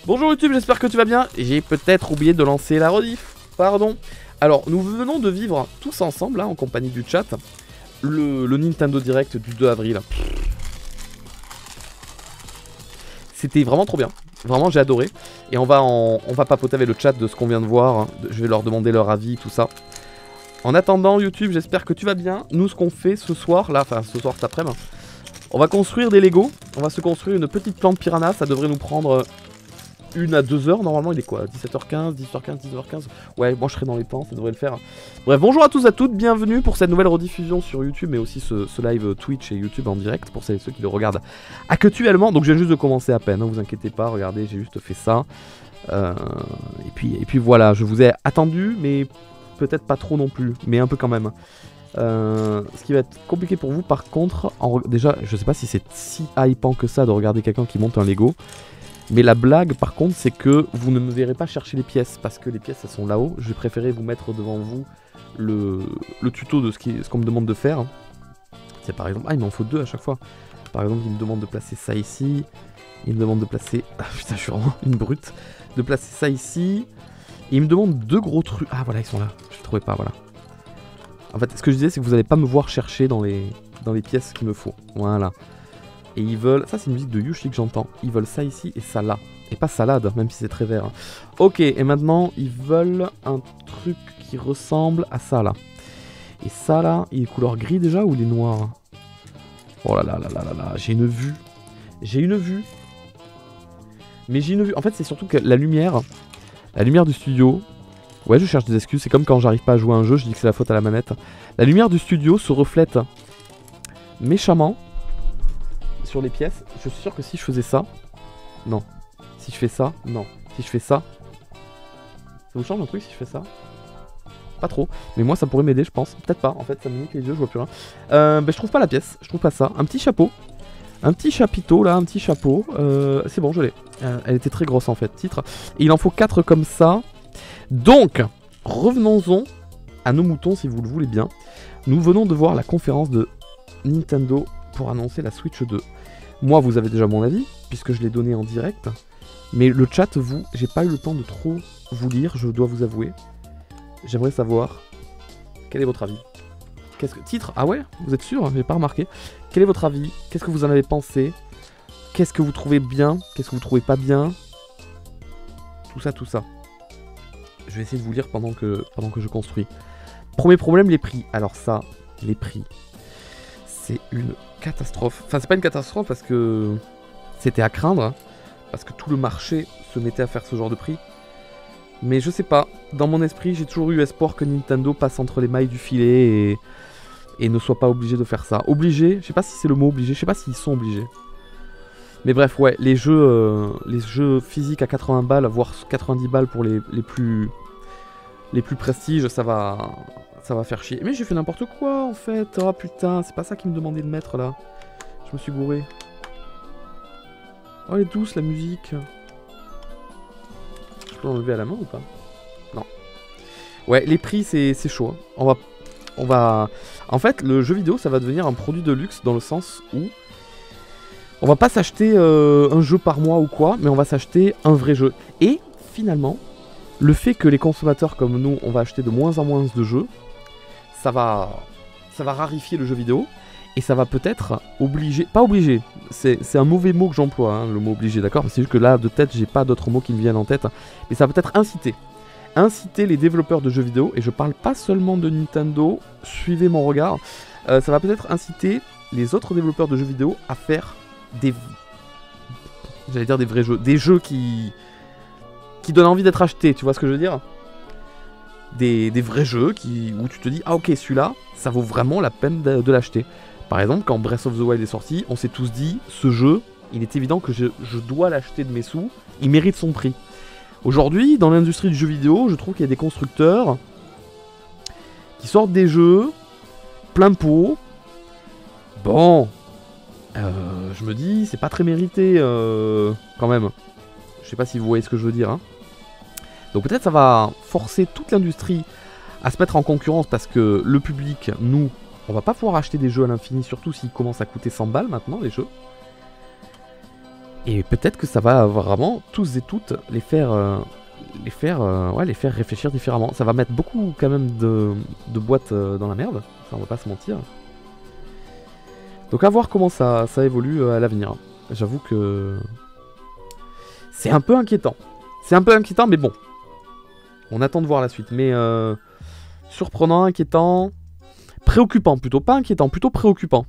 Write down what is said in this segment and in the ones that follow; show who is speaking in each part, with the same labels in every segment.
Speaker 1: Bonjour YouTube, j'espère que tu vas bien. J'ai peut-être oublié de lancer la rediff. Pardon. Alors, nous venons de vivre tous ensemble, là, en compagnie du chat, le Nintendo Direct du 2 avril. C'était vraiment trop bien. Vraiment, j'ai adoré. Et on va papoter avec le chat de ce qu'on vient de voir. Je vais leur demander leur avis, tout ça. En attendant, YouTube, j'espère que tu vas bien. Nous, ce qu'on fait ce soir, là, enfin, ce soir, cet après-midi, on va construire des Lego. On va se construire une petite plante piranha. Ça devrait nous prendre 1 à 2 heures. Normalement, il est quoi, 17h15, 18h15, 19h15. Ouais, moi, je serai dans les temps, ça devrait le faire. Bref, bonjour à tous et à toutes. Bienvenue pour cette nouvelle rediffusion sur YouTube, mais aussi ce live Twitch et YouTube en direct, pour celles et ceux qui le regardent actuellement. Donc, je viens juste de commencer à peine, hein, vous inquiétez pas. Regardez, j'ai juste fait ça. Et puis voilà, je vous ai attendu, mais peut-être pas trop non plus, mais un peu quand même. Ce qui va être compliqué pour vous par contre, déjà je sais pas si c'est si hypant que ça de regarder quelqu'un qui monte un Lego, mais la blague par contre c'est que vous ne me verrez pas chercher les pièces, parce que les pièces elles sont là-haut. Je vais préférer vous mettre devant vous le tuto de ce qu'on me demande de faire. C'est par exemple, il m'en faut 2 à chaque fois. Par exemple il me demande de placer ça ici, il me demande de placer, putain je suis vraiment une brute, de placer ça ici, et il me demande 2 gros trucs. Ah voilà, ils sont là, je les trouvais pas, voilà. En fait, ce que je disais, c'est que vous n'allez pas me voir chercher dans les pièces qu'il me faut. Voilà. Et ils veulent... Ça, c'est une musique de Yushi que j'entends. Ils veulent ça ici et ça là. Et pas salade, même si c'est très vert. Ok, et maintenant, ils veulent un truc qui ressemble à ça, là. Et ça, là, il est couleur gris déjà ou il est noir? Oh là là là là là là, j'ai une vue. J'ai une vue. Mais j'ai une vue. En fait, c'est surtout que la lumière du studio... Ouais, je cherche des excuses, c'est comme quand j'arrive pas à jouer à un jeu, je dis que c'est la faute à la manette. La lumière du studio se reflète méchamment sur les pièces. Je suis sûr que si je faisais ça... Non. Si je fais ça, non. Si je fais ça... Ça vous change un truc si je fais ça? Pas trop. Mais moi ça pourrait m'aider, je pense. Peut-être pas, en fait ça me nique les yeux, je vois plus rien. Je trouve pas la pièce, je trouve pas ça. Un petit chapeau. Un petit chapiteau là, un petit chapeau. C'est bon, je l'ai. Elle était très grosse en fait, titre. Et il en faut 4 comme ça. Donc, revenons-en à nos moutons si vous le voulez bien. Nous venons de voir la conférence de Nintendo pour annoncer la Switch 2. Moi, vous avez déjà mon avis, puisque je l'ai donné en direct. Mais le chat, j'ai pas eu le temps de trop vous lire, je dois vous avouer. J'aimerais savoir, quel est votre avis? Titre? Ah ouais? Vous êtes sûr? J'ai pas remarqué. Quel est votre avis? Qu'est-ce que vous en avez pensé? Qu'est-ce que vous trouvez bien? Qu'est-ce que vous trouvez pas bien? Tout ça, tout ça. Je vais essayer de vous lire pendant que je construis. Premier problème, les prix. Alors ça, les prix, c'est une catastrophe. Enfin, c'est pas une catastrophe parce que c'était à craindre, hein, parce que tout le marché se mettait à faire ce genre de prix. Mais je sais pas, dans mon esprit, j'ai toujours eu espoir que Nintendo passe entre les mailles du filet et ne soit pas obligé de faire ça. Obligé, je sais pas si c'est le mot obligé, je sais pas s'ils sont obligés. Mais bref, ouais, les jeux physiques à 80 balles, voire 90 balles pour les plus prestiges, ça va faire chier. Mais j'ai fait n'importe quoi en fait. Oh putain, c'est pas ça qu'ils me demandaient de mettre là. Je me suis gouré. Oh, elle est douce la musique. Je peux l'enlever à la main ou pas? Non. Ouais, les prix c'est chaud. Hein. En fait, le jeu vidéo ça va devenir un produit de luxe dans le sens où on va pas s'acheter un jeu par mois ou quoi, mais on va s'acheter un vrai jeu. Et finalement, le fait que les consommateurs comme nous, on va acheter de moins en moins de jeux, ça va rarifier le jeu vidéo, et ça va peut-être obliger... Pas obliger, c'est un mauvais mot que j'emploie, hein, le mot obligé, d'accord? C'est juste que là, de tête, j'ai pas d'autres mots qui me viennent en tête, mais ça va peut-être inciter les développeurs de jeux vidéo, et je parle pas seulement de Nintendo, suivez mon regard, ça va peut-être inciter les autres développeurs de jeux vidéo à faire des vrais jeux, des jeux qui donnent envie d'être achetés, tu vois ce que je veux dire? Des vrais jeux où tu te dis, ah ok, celui-là, ça vaut vraiment la peine de l'acheter. Par exemple, quand Breath of the Wild est sorti, on s'est tous dit, ce jeu, il est évident que je dois l'acheter de mes sous, il mérite son prix. Aujourd'hui, dans l'industrie du jeu vidéo, je trouve qu'il y a des constructeurs qui sortent des jeux plein pot. Bon... je me dis, c'est pas très mérité quand même. Je sais pas si vous voyez ce que je veux dire. Hein. Donc peut-être ça va forcer toute l'industrie à se mettre en concurrence parce que le public, nous, on va pas pouvoir acheter des jeux à l'infini, surtout s'ils commencent à coûter 100 balles maintenant, les jeux. Et peut-être que ça va vraiment tous et toutes les faire réfléchir différemment. Ça va mettre beaucoup quand même de boîtes dans la merde, ça on va pas se mentir. Donc à voir comment ça évolue à l'avenir. J'avoue que c'est un peu inquiétant. C'est un peu inquiétant, mais bon. On attend de voir la suite. Mais surprenant, inquiétant, préoccupant plutôt. Pas inquiétant, plutôt préoccupant.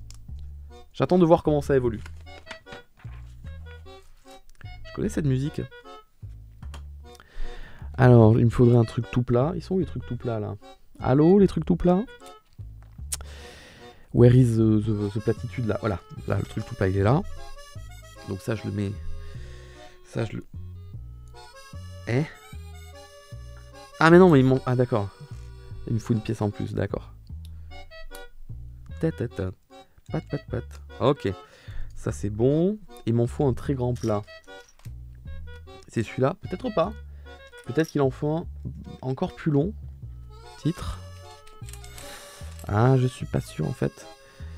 Speaker 1: J'attends de voir comment ça évolue. Je connais cette musique. Alors, il me faudrait un truc tout plat. Ils sont où les trucs tout plats là? Allô, les trucs tout plats? Where is the platitude là? Voilà, là le truc tout plat il est là. Donc ça je le mets. Ça je le. Eh? Ah mais non mais il manque. Ah d'accord. Il me faut une pièce en plus, d'accord. Pat. Ok. Ça c'est bon. Il m'en faut un très grand plat. C'est celui-là? Peut-être pas. Peut-être qu'il en faut un encore plus long. Titre. Ah, je suis pas sûr en fait.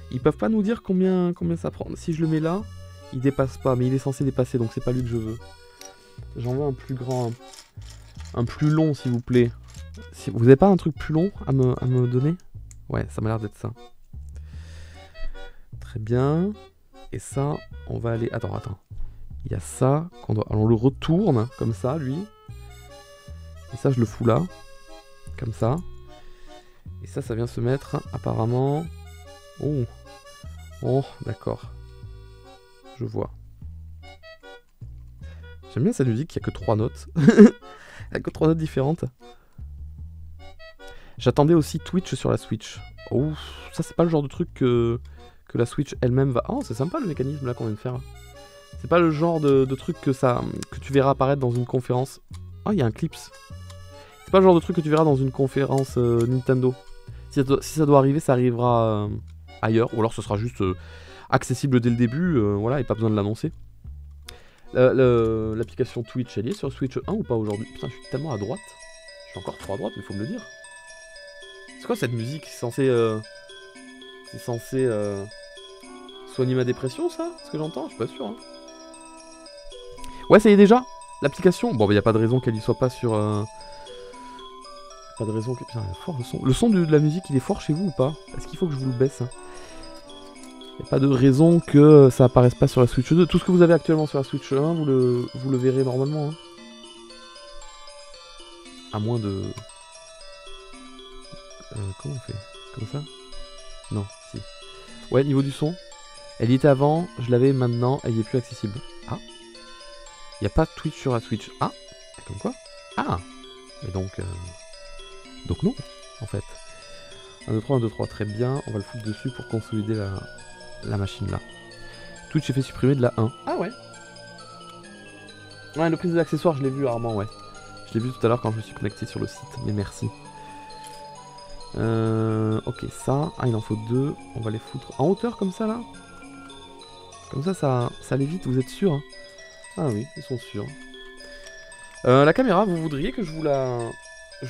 Speaker 1: Ils peuvent pas nous dire combien ça prend. Si je le mets là, il dépasse pas, mais il est censé dépasser, donc c'est pas lui que je veux. J'en veux un plus grand, un plus long s'il vous plaît. Si vous avez pas un truc plus long à me donner? Ouais, ça m'a l'air d'être ça. Très bien. Et ça, on va aller. Attends. Il y a ça qu'on doit. Alors on le retourne comme ça, lui. Et ça, je le fous là, comme ça. Et ça vient se mettre, apparemment... Oh, d'accord. Je vois. J'aime bien cette musique, il n'y a que 3 notes. Il n'y a que 3 notes différentes. J'attendais aussi Twitch sur la Switch. Oh, ça c'est pas le genre de truc que la Switch elle-même va... Oh, c'est sympa le mécanisme là qu'on vient de faire. C'est pas le genre de truc que tu verras apparaître dans une conférence. Oh, il y a un Clips. C'est pas le genre de truc que tu verras dans une conférence Nintendo. Si ça doit arriver, ça arrivera ailleurs. Ou alors ce sera juste accessible dès le début, voilà, et pas besoin de l'annoncer. L'application Twitch, elle y est sur Switch 1 ou pas aujourd'hui? Putain, je suis tellement à droite. Je suis encore trop à droite, mais faut me le dire. C'est quoi cette musique? C'est censé soigner ma dépression, ça? Ce que j'entends? Je suis pas sûr. Hein. Ouais, ça y est déjà. L'application. Bon, bah, y a pas de raison qu'elle y soit pas sur... Pas de raison que... Putain, il est fort le son. Le son de la musique, il est fort chez vous ou pas? Est-ce qu'il faut que je vous le baisse? Il n'y a pas de raison que ça apparaisse pas sur la Switch 2. Tout ce que vous avez actuellement sur la Switch 1, vous le verrez normalement. Hein. À moins de... comment on fait? Comme ça? Non, si. Ouais, niveau du son. Elle y était avant, je l'avais maintenant, elle y est plus accessible. Ah. Il n'y a pas Twitch sur la Switch. Ah. Comme quoi? Ah. Et donc... Donc non, en fait. 1, 2, 3, 1, 2, 3, très bien. On va le foutre dessus pour consolider la machine là. Twitch est fait supprimer de la 1. Ah ouais. Ouais, le prix des accessoires, je l'ai vu rarement, ouais. Je l'ai vu tout à l'heure quand je me suis connecté sur le site, mais merci. Ok, ça. Ah, il en faut 2. On va les foutre en hauteur comme ça là. Comme ça allait vite, vous êtes sûr hein? Ah oui, ils sont sûrs. La caméra, vous voudriez que je vous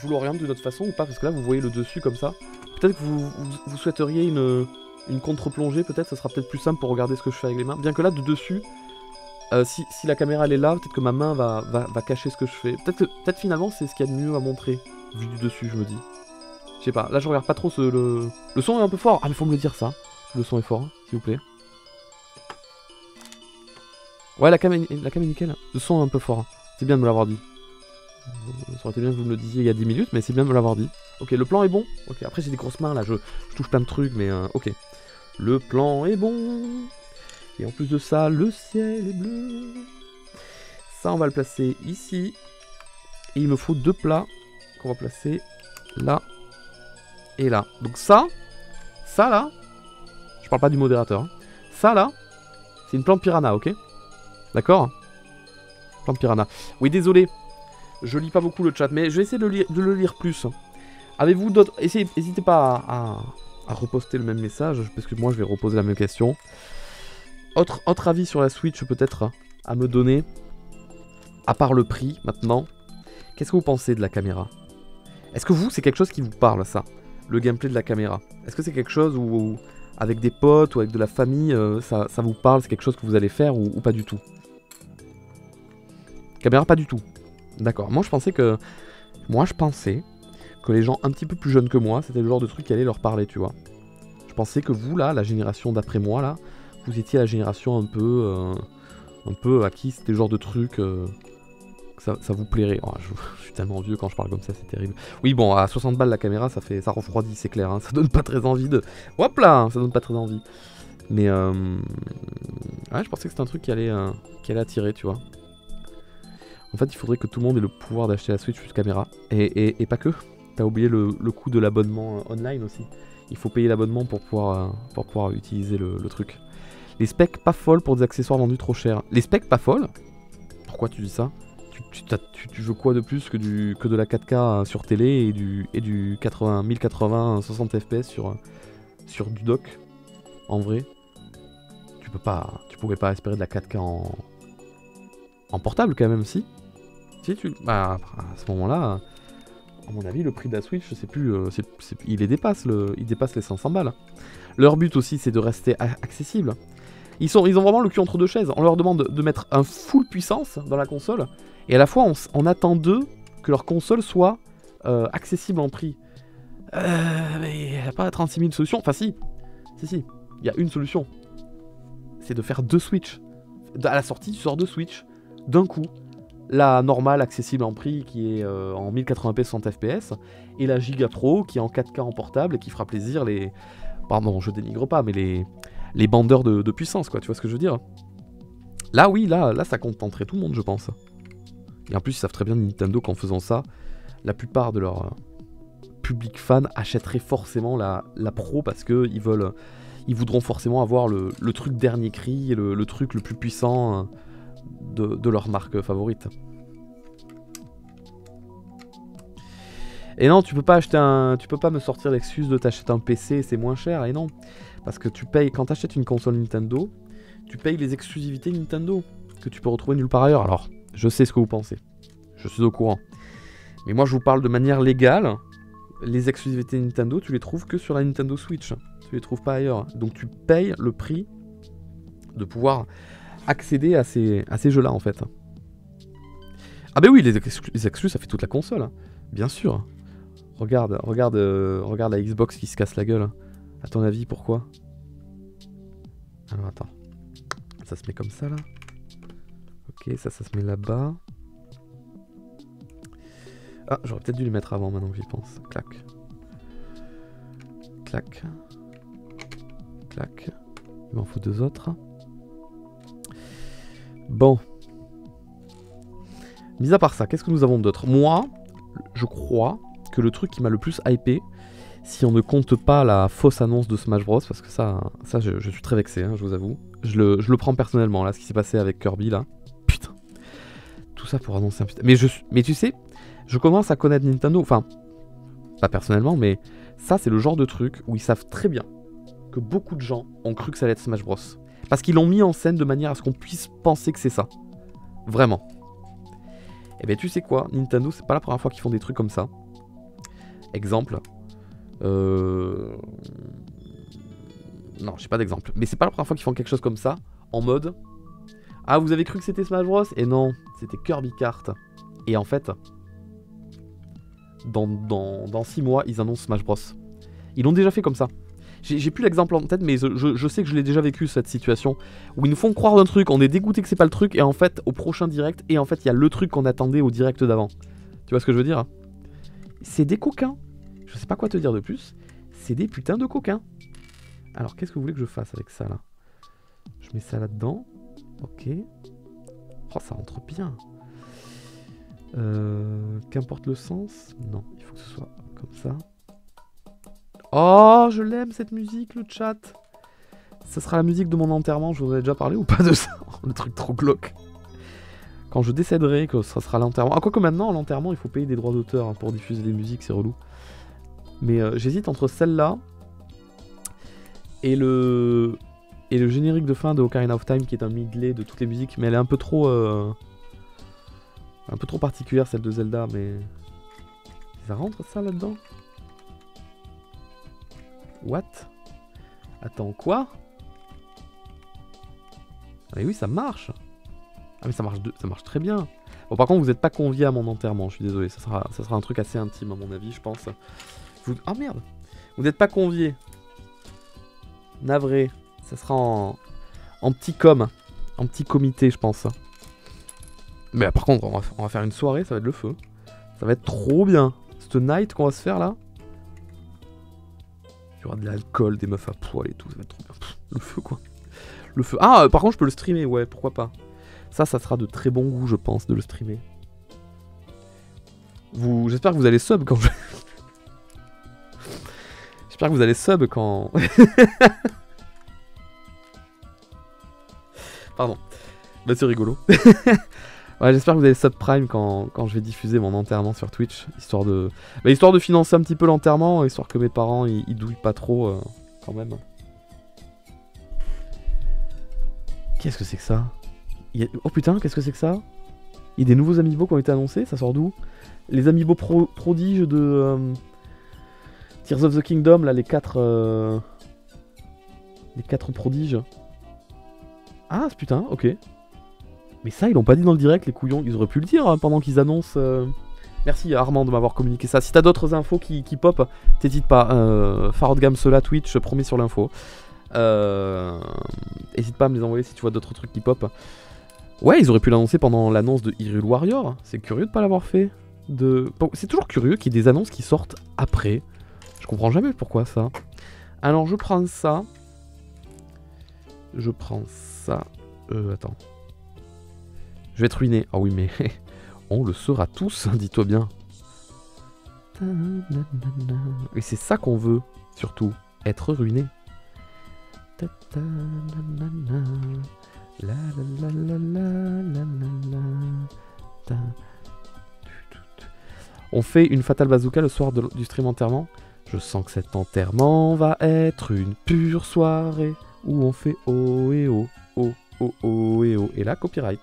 Speaker 1: l'oriente d'une autre façon ou pas? Parce que là, vous voyez le dessus comme ça. Peut-être que vous souhaiteriez une contre-plongée, peut-être. Ça sera peut-être plus simple pour regarder ce que je fais avec les mains. Bien que là, de dessus, si la caméra elle est là, peut-être que ma main va cacher ce que je fais. Peut-être finalement, c'est ce qu'il y a de mieux à montrer. Vu du dessus, je me dis. Je sais pas. Là, je regarde pas trop le son est un peu fort. Ah, mais faut me le dire ça. Le son est fort, hein, s'il vous plaît. Ouais, la cam est nickel. Le son est un peu fort. Hein. C'est bien de me l'avoir dit. Ça aurait été bien que vous me le disiez il y a 10 minutes, mais c'est bien de me l'avoir dit. Ok, le plan est bon. Ok, après j'ai des grosses mains là, je touche plein de trucs, mais ok. Le plan est bon. Et en plus de ça, le ciel est bleu. Ça, on va le placer ici. Et il me faut 2 plats qu'on va placer là et là. Donc ça là, je parle pas du modérateur. Hein. Ça là, c'est une plante piranha, ok? D'accord? Plante piranha. Oui, désolé. Je lis pas beaucoup le chat, mais je vais essayer de le lire plus. Avez-vous d'autres... N'hésitez pas à reposter le même message, parce que moi je vais reposer la même question. Autre avis sur la Switch peut-être à me donner, à part le prix maintenant. Qu'est-ce que vous pensez de la caméra? Est-ce que vous, c'est quelque chose qui vous parle ça? Le gameplay de la caméra? Est-ce que c'est quelque chose où avec des potes ou avec de la famille, ça vous parle? C'est quelque chose que vous allez faire ou pas du tout? Caméra pas du tout. D'accord. Moi je pensais que les gens un petit peu plus jeunes que moi, c'était le genre de truc qui allait leur parler, tu vois. Je pensais que vous là, la génération d'après moi là, vous étiez la génération un peu à qui c'était le genre de truc que ça vous plairait. Oh, je suis tellement vieux quand je parle comme ça, c'est terrible. Oui bon, à 60 balles la caméra, ça refroidit, c'est clair. Hein, ça donne pas très envie de. Hop là, ça donne pas très envie. Mais ouais, je pensais que c'était un truc qui allait attirer, tu vois. En fait, il faudrait que tout le monde ait le pouvoir d'acheter la Switch plus caméra. Et pas que. T'as oublié le coût de l'abonnement online aussi. Il faut payer l'abonnement pour pouvoir utiliser le truc. Les specs pas folles pour des accessoires vendus trop cher. Les specs pas folles? Pourquoi tu dis ça? Tu veux quoi de plus que de la 4K sur télé et du 1080 60 fps sur du dock? En vrai, tu pourrais pas espérer de la 4K en portable quand même, si? Bah, à ce moment-là, à mon avis, le prix de la Switch, je sais plus, il dépasse les 500 balles. Leur but aussi, c'est de rester accessible. Ils ont vraiment le cul entre deux chaises. On leur demande de mettre un full puissance dans la console, et à la fois, on attend d'eux que leur console soit accessible en prix. Mais il n'y a pas 36 000 solutions. Enfin, si, il y a une solution. C'est de faire 2 Switch. À la sortie, tu sors 2 Switch d'un coup. La normale accessible en prix qui est en 1080p 60 fps et la Giga Pro qui est en 4K en portable et qui fera plaisir les... Pardon, je dénigre pas, mais les bandeurs de puissance, quoi, tu vois ce que je veux dire? Là, oui, là ça contenterait tout le monde, je pense. Et en plus, ils savent très bien Nintendo qu'en faisant ça, la plupart de leurs public fan achèteraient forcément la Pro parce qu'ils voudront forcément avoir le truc dernier cri, le truc le plus puissant de leur marque favorite. Et non, tu peux pas me sortir l'excuse de t'acheter un PC, c'est moins cher, et non. Parce que tu payes, quand t'achètes une console Nintendo, tu payes les exclusivités Nintendo, que tu peux retrouver nulle part ailleurs. Alors, je sais ce que vous pensez, je suis au courant. Mais moi je vous parle de manière légale, les exclusivités Nintendo, tu les trouves que sur la Nintendo Switch, tu les trouves pas ailleurs. Donc tu payes le prix de pouvoir accéder à ces jeux-là en fait. Ah bah oui, les exclus, ça fait toute la console, hein. Bien sûr. Regarde la Xbox qui se casse la gueule. À ton avis, pourquoi? Alors attends. Ça se met comme ça là. Ok, ça se met là-bas. Ah, j'aurais peut-être dû les mettre avant maintenant que j'y pense. Clac. Clac. Clac. Il m'en faut 2 autres. Bon. Mis à part ça, qu'est-ce que nous avons d'autre? Moi, je crois que le truc qui m'a le plus hypé, si on ne compte pas la fausse annonce de Smash Bros, parce que ça je suis très vexé, hein, je vous avoue. Je le prends personnellement, là, ce qui s'est passé avec Kirby, là. Putain. Tout ça pour annoncer un putain... Mais tu sais, je commence à connaître Nintendo, enfin, pas personnellement, mais ça, c'est le genre de truc où ils savent très bien que beaucoup de gens ont cru que ça allait être Smash Bros. Parce qu'ils l'ont mis en scène de manière à ce qu'on puisse penser que c'est ça. Vraiment. Et ben tu sais quoi, Nintendo, c'est pas la première fois qu'ils font des trucs comme ça. Exemple. Non, j'ai pas d'exemple. Mais c'est pas la première fois qu'ils font quelque chose comme ça. En mode... Ah, vous avez cru que c'était Smash Bros? Et non, c'était Kirby Kart. Et en fait... Dans 6 mois, ils annoncent Smash Bros. Ils l'ont déjà fait comme ça. J'ai plus l'exemple en tête, mais je sais que je l'ai déjà vécu, cette situation, où ils nous font croire d'un truc, on est dégoûté que c'est pas le truc, et en fait, au prochain direct, et en fait, il y a le truc qu'on attendait au direct d'avant. Tu vois ce que je veux dire? C'est des coquins. Je sais pas quoi te dire de plus. C'est des putains de coquins. Alors, qu'est-ce que vous voulez que je fasse avec ça, là? Je mets ça là-dedans. Ok. Oh, ça rentre bien. Qu'importe le sens. Non, il faut que ce soit comme ça. Oh, je l'aime cette musique, le chat. Ça sera la musique de mon enterrement, je vous en ai déjà parlé ou pas de ça? Le truc trop glauque. Quand je décéderai, que ça sera l'enterrement. Ah, quoique maintenant, à l'enterrement, il faut payer des droits d'auteur hein, pour diffuser des musiques, c'est relou. Mais j'hésite entre celle-là et le générique de fin de Ocarina of Time, qui est un medley de toutes les musiques, mais elle est un peu trop particulière, celle de Zelda, mais... Ça rentre ça là-dedans? What? Attends, quoi? Ah mais oui, ça marche. Ah mais ça marche très bien. Bon, par contre, vous n'êtes pas conviés à mon enterrement, je suis désolé. Ça sera un truc assez intime, à mon avis, je pense. Ah merde! Vous n'êtes pas conviés. Navré. Ça sera en petit en petit comité, je pense. Mais par contre, on va faire une soirée, ça va être le feu. Ça va être trop bien. Cette night qu'on va se faire là. Il y aura de l'alcool, des meufs à poil et tout, ça va être trop bien. Pff, le feu quoi. Le feu. Ah, par contre, je peux le streamer, ouais, pourquoi pas. Ça sera de très bon goût, je pense, de le streamer. J'espère que vous allez sub quand je... J'espère que vous allez sub quand... Pardon. Bah c'est rigolo. Ouais, j'espère que vous allez subprime quand je vais diffuser mon enterrement sur Twitch, histoire de financer un petit peu l'enterrement, histoire que mes parents ils douillent pas trop quand même. Qu'est-ce que c'est que ça? Oh putain, qu'est-ce que c'est que ça? Il y a des nouveaux amiibo qui ont été annoncés, ça sort d'où? Les amiibo prodiges de Tears of the Kingdom, là, les 4 prodiges. Ah, ce putain, ok. Mais ça, ils l'ont pas dit dans le direct, les couillons. Ils auraient pu le dire hein, pendant qu'ils annoncent. Merci Armand de m'avoir communiqué ça. Si t'as d'autres infos qui pop, t'hésites pas. Farod Gamsola, Twitch, promis sur l'info. Hésite pas à me les envoyer si tu vois d'autres trucs qui pop. Ouais, ils auraient pu l'annoncer pendant l'annonce de Hyrule Warrior. C'est curieux de pas l'avoir fait. Bon, c'est toujours curieux qu'il y ait des annonces qui sortent après. Je comprends jamais pourquoi ça. Alors, je prends ça. Je prends ça. Attends. Je vais être ruiné. Ah oui, mais on le sera tous, dis-toi bien. Et c'est ça qu'on veut, surtout. Être ruiné. On fait une Fatal Bazooka le soir du stream enterrement. Je sens que cet enterrement va être une pure soirée où on fait oh et oh, oh, oh, oh et oh. Et là, copyright.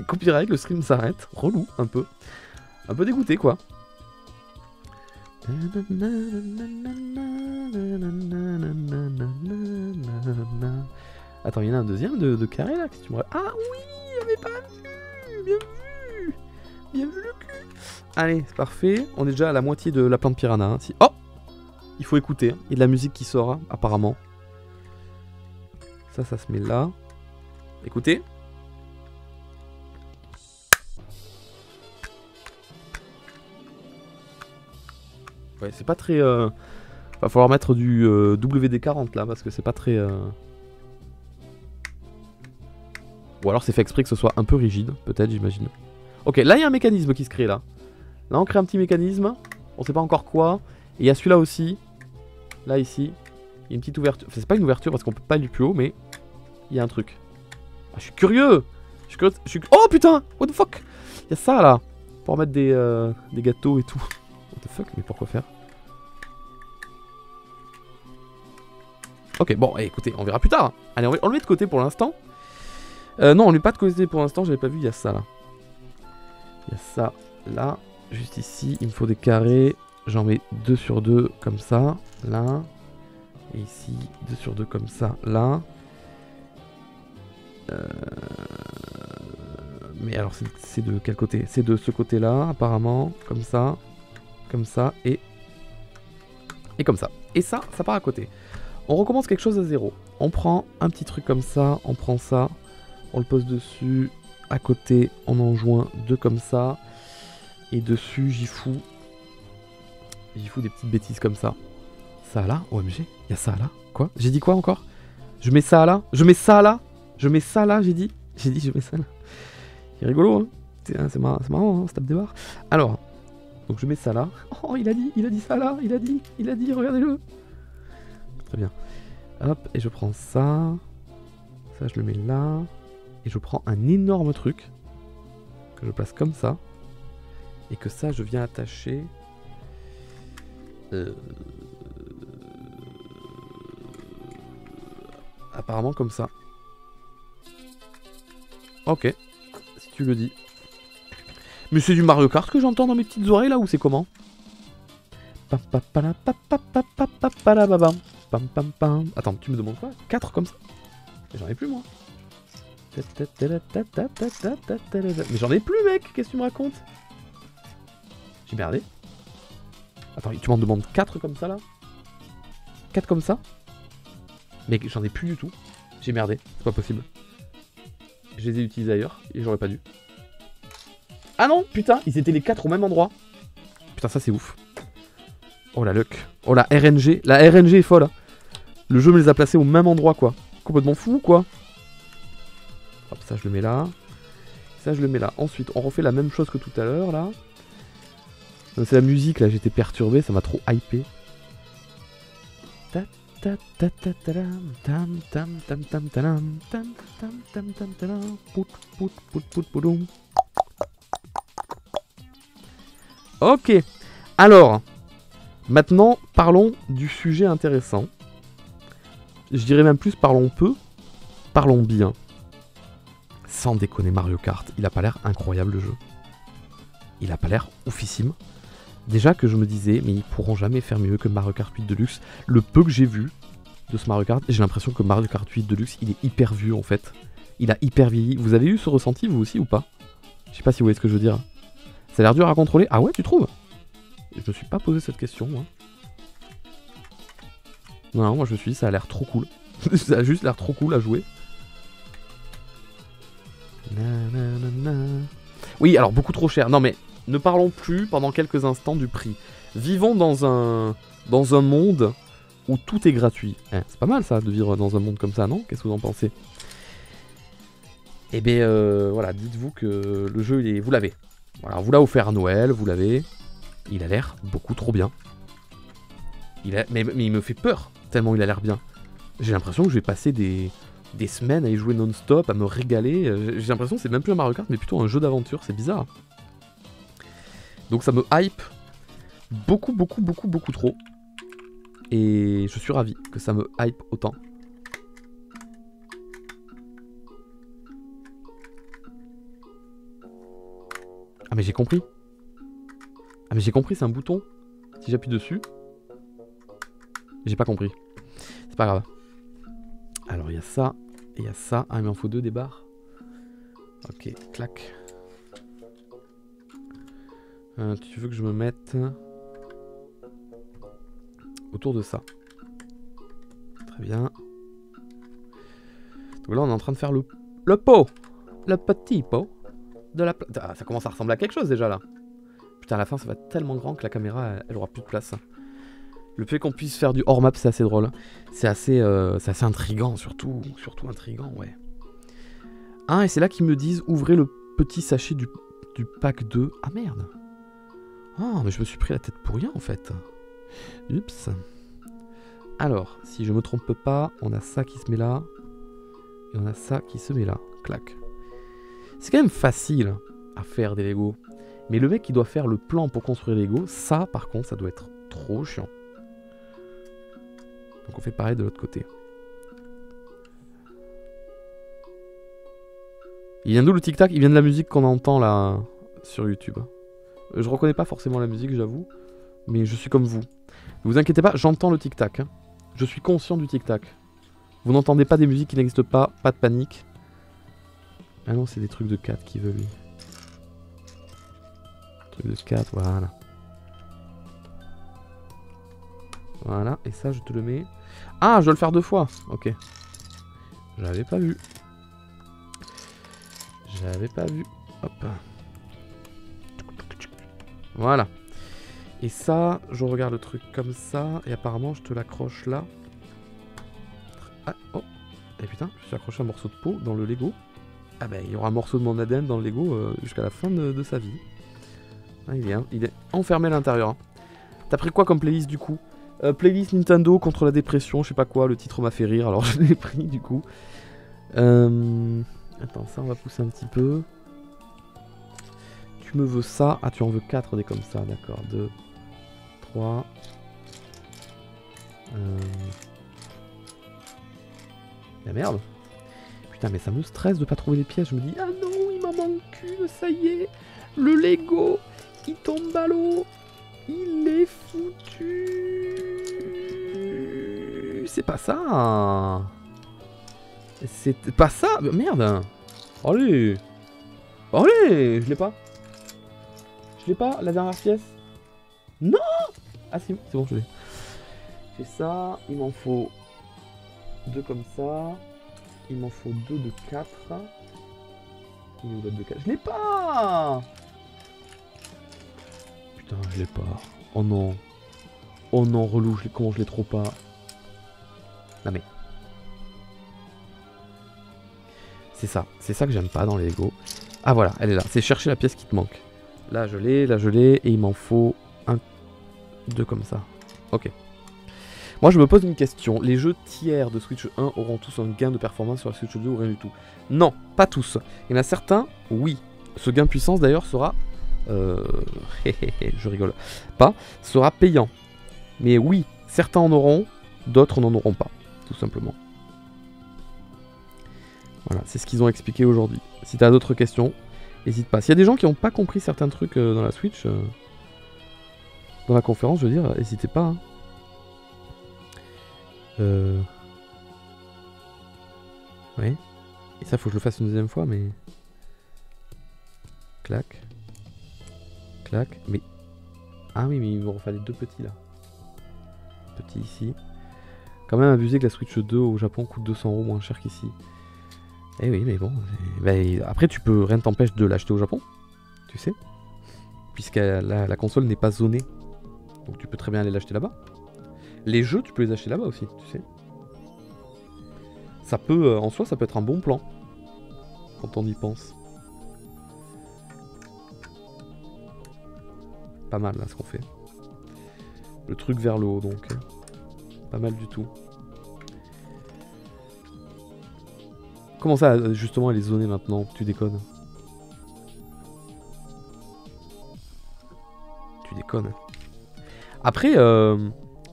Speaker 1: Copyright, le stream s'arrête. Relou, un peu. Un peu dégoûté, quoi. Attends, il y en a un deuxième de carré là que tu me... Ah oui, j'avais pas vu. Bien vu. Bien vu le cul. Allez, c'est parfait. On est déjà à la moitié de la plante piranha. Hein. Oh, il faut écouter. Il y a de la musique qui sort, hein, apparemment. Ça se met là. Écoutez. Ouais, c'est pas très... Va falloir mettre du WD-40 là, parce que c'est pas très... Ou alors c'est fait exprès que ce soit un peu rigide, peut-être, j'imagine. Ok, là il y a un mécanisme qui se crée là. Là on crée un petit mécanisme, on sait pas encore quoi. Et il y a celui-là aussi. Là ici, il y a une petite ouverture. Enfin, c'est pas une ouverture parce qu'on peut pas aller plus haut, mais il y a un truc. Ah, je suis curieux. Oh putain, what the fuck. Il y a ça là, pour mettre des gâteaux et tout. What the fuck, mais pourquoi faire? Ok, bon, écoutez, on verra plus tard. Allez, on le met de côté pour l'instant. Non, on le met pas de côté pour l'instant, j'avais pas vu, il y a ça là. Il y a ça là, juste ici, il me faut des carrés. J'en mets 2 sur 2 comme ça, là. Et ici, 2 sur 2 comme ça, là. Mais alors, c'est de quel côté? C'est de ce côté-là, apparemment, comme ça et comme ça. Et ça part à côté. On recommence quelque chose à zéro. On prend un petit truc comme ça, on prend ça, on le pose dessus, à côté, on en joint 2 comme ça, et dessus, j'y fous des petites bêtises comme ça. Ça là, OMG, il y a ça là. Quoi? J'ai dit quoi encore? Je mets ça là, je mets ça là, je mets ça là, j'ai dit je mets ça là. C'est rigolo, hein. C'est marrant, hein, ça tape des barres. Alors, donc je mets ça là. Oh, il a dit ça là, il a dit, regardez-le. Très bien. Hop, et je prends ça. Ça, je le mets là. Et je prends un énorme truc que je place comme ça. Et que ça, je viens attacher. Apparemment comme ça. Ok, si tu le dis. Mais c'est du Mario Kart que j'entends dans mes petites oreilles là ou c'est comment? Attends, tu me demandes quoi? 4 comme ça? J'en ai plus moi. Mais j'en ai plus, mec. Qu'est-ce que tu me racontes? J'ai merdé. Attends, tu m'en demandes 4 comme ça, là? 4 comme ça? Mec, j'en ai plus du tout. J'ai merdé. C'est pas possible. Je les ai utilisés ailleurs et j'aurais pas dû. Ah non, putain, ils étaient les 4 au même endroit. Putain, ça c'est ouf. Oh la luck. Oh la RNG. La RNG est folle. Le jeu me les a placés au même endroit, quoi. Complètement fou, quoi. Hop, ça je le mets là. Ça je le mets là. Ensuite, on refait la même chose que tout à l'heure, là. C'est la musique, là, j'étais perturbé, ça m'a trop hypé. Ok, alors, maintenant, parlons du sujet intéressant. Je dirais même plus, parlons peu, parlons bien. Sans déconner, Mario Kart, il a pas l'air incroyable le jeu. Il a pas l'air oufissime. Déjà que je me disais, mais ils pourront jamais faire mieux que Mario Kart 8 Deluxe. Le peu que j'ai vu de ce Mario Kart, j'ai l'impression que Mario Kart 8 Deluxe, il est hyper vieux en fait. Il a hyper vieilli. Vous avez eu ce ressenti, vous aussi, ou pas? Je sais pas si vous voyez ce que je veux dire. Ça a l'air dur à contrôler. Ah ouais, tu trouves? Je me suis pas posé cette question, moi. Non, moi je me suis dit, ça a l'air trop cool. Ça a juste l'air trop cool à jouer. Oui, alors beaucoup trop cher. Non mais, ne parlons plus pendant quelques instants du prix. Vivons dans un monde où tout est gratuit. C'est pas mal ça, de vivre dans un monde comme ça, non? Qu'est-ce que vous en pensez? Eh bien, voilà, dites-vous que le jeu, vous l'avez. Voilà, on vous l'a offert à Noël, vous l'avez. Il a l'air beaucoup trop bien. Mais il me fait peur, tellement il a l'air bien. J'ai l'impression que je vais passer des semaines à y jouer non-stop, à me régaler. J'ai l'impression que c'est même plus un Mario Kart, mais plutôt un jeu d'aventure, c'est bizarre. Donc ça me hype beaucoup, beaucoup, beaucoup, beaucoup trop. Et je suis ravi que ça me hype autant. Ah mais j'ai compris. Ah mais j'ai compris, c'est un bouton. Si j'appuie dessus. J'ai pas compris. C'est pas grave. Alors il y a ça et il y a ça. Ah mais il m'en faut 2 des barres. Ok, clac. Tu veux que je me mette autour de ça. Très bien. Donc là on est en train de faire le pot. Le petit pot. De la ah, ça commence à ressembler à quelque chose déjà là. Putain, à la fin ça va être tellement grand que la caméra elle aura plus de place. Le fait qu'on puisse faire du hors map c'est assez drôle. C'est assez intriguant, surtout intriguant, ouais. Ah, et c'est là qu'ils me disent ouvrez le petit sachet du pack 2. Ah merde. Ah, mais je me suis pris la tête pour rien en fait. Oups. Alors, si je me trompe pas, on a ça qui se met là. Et on a ça qui se met là. Clac. C'est quand même facile à faire des Lego. Mais le mec qui doit faire le plan pour construire les Lego, ça par contre, ça doit être trop chiant. Donc on fait pareil de l'autre côté. Il vient d'où le tic-tac? Il vient de la musique qu'on entend là sur YouTube. Je reconnais pas forcément la musique, j'avoue. Mais je suis comme vous. Ne vous inquiétez pas, j'entends le tic-tac. Hein. Je suis conscient du tic-tac. Vous n'entendez pas des musiques qui n'existent pas, pas de panique. Ah non, c'est des trucs de 4 qui veut lui. Trucs de 4, voilà. Voilà, et ça je te le mets. Ah, je dois le faire 2 fois. Ok. J'avais pas vu. J'avais pas vu. Hop. Voilà. Et ça, je regarde le truc comme ça. Et apparemment, je te l'accroche là. Ah, oh. Et putain, je suis accroché un morceau de peau dans le Lego. Ah ben, il y aura un morceau de mon ADN dans le Lego jusqu'à la fin de sa vie. Ah, il est enfermé à l'intérieur. Hein. T'as pris quoi comme playlist du coup? Playlist Nintendo contre la dépression, je sais pas quoi. Le titre m'a fait rire, alors je l'ai pris du coup. Attends, ça on va pousser un petit peu. Tu me veux ça? Ah, tu en veux 4 des comme ça, d'accord. 2, 3. La merde. Putain, mais ça me stresse de pas trouver les pièces. Je me dis, ah non, il m'en manque une, ça y est. Le Lego, il tombe à l'eau. Il est foutu. C'est pas ça. C'est pas ça. Merde. Allez. Allez, je l'ai pas. Je l'ai pas, la dernière pièce. Non. Ah si, c'est bon, je l'ai. J'ai ça, il m'en faut 2 comme ça. Il m'en faut 2 de 4. Il est où l'autre de 4? Je l'ai pas. Putain, je l'ai pas. Oh non. Oh non, relou, comment je l'ai trop pas. Non mais... C'est ça que j'aime pas dans les Lego. Ah voilà, elle est là. C'est chercher la pièce qui te manque. Là je l'ai, et il m'en faut 2 comme ça. Ok. Moi je me pose une question. Les jeux tiers de Switch 1 auront tous un gain de performance sur la Switch 2 ou rien du tout? Non, pas tous. Il y en a certains, oui. Ce gain de puissance d'ailleurs sera... je rigole pas. Sera payant. Mais oui, certains en auront, d'autres n'en auront pas. Tout simplement. Voilà, c'est ce qu'ils ont expliqué aujourd'hui. Si t'as d'autres questions, n'hésite pas. S'il y a des gens qui n'ont pas compris certains trucs dans la Switch, dans la conférence, je veux dire, n'hésitez pas. Hein. Ouais. Et ça, faut que je le fasse une deuxième fois, mais... Clac. Clac. Mais... Ah oui, mais il me refallait 2 petits, là. Petit ici. Quand même abusé que la Switch 2 au Japon coûte 200 € moins cher qu'ici. Eh oui, mais bon. Bah, après, rien ne t'empêche de l'acheter au Japon. Tu sais. Puisque la console n'est pas zonée. Donc tu peux très bien aller l'acheter là-bas. Les jeux, tu peux les acheter là-bas aussi, tu sais. Ça peut, en soi, ça peut être un bon plan. Quand on y pense. Pas mal, là, ce qu'on fait. Le truc vers le haut, donc. Pas mal du tout. Comment ça, justement, elle est zonée maintenant? Tu déconnes. Tu déconnes. Après,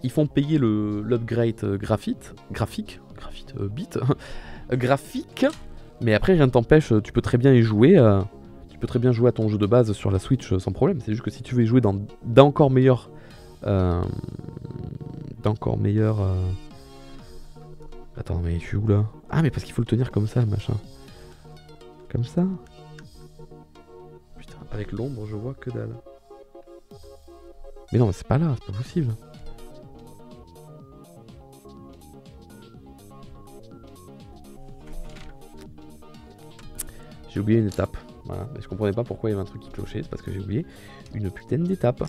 Speaker 1: ils font payer l'upgrade graphique, mais après rien ne t'empêche, tu peux très bien y jouer, tu peux très bien jouer à ton jeu de base sur la Switch sans problème. C'est juste que si tu veux y jouer d'encore meilleur, attends, mais je suis où là? Ah, mais parce qu'il faut le tenir comme ça, le machin. Comme ça. Putain, avec l'ombre, je vois que dalle. Mais non, mais c'est pas là, c'est pas possible. J'ai oublié une étape. Voilà, mais je comprenais pas pourquoi il y avait un truc qui clochait, c'est parce que j'ai oublié une putain d'étape.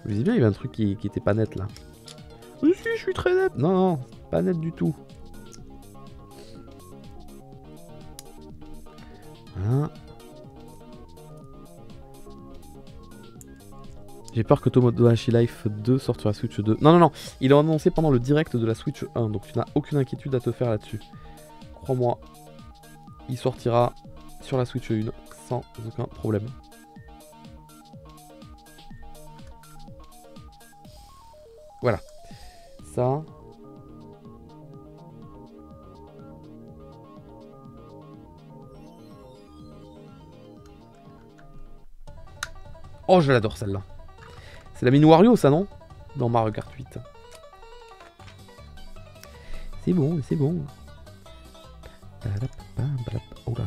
Speaker 1: Je me disais bien, il y avait un truc qui était pas net là. Oui, si, je suis très net. Non, non, pas net du tout. Voilà. J'ai peur que Tomodachi Life 2 sorte sur la Switch 2. Non, non, non, il est annoncé pendant le direct de la Switch 1, donc tu n'as aucune inquiétude à te faire là-dessus. Crois-moi, il sortira sur la Switch 1 sans aucun problème. Voilà. Ça. Oh, je l'adore celle-là. C'est la mini Wario, ça, non? Dans Mario Kart 8. C'est bon, c'est bon. Oh là.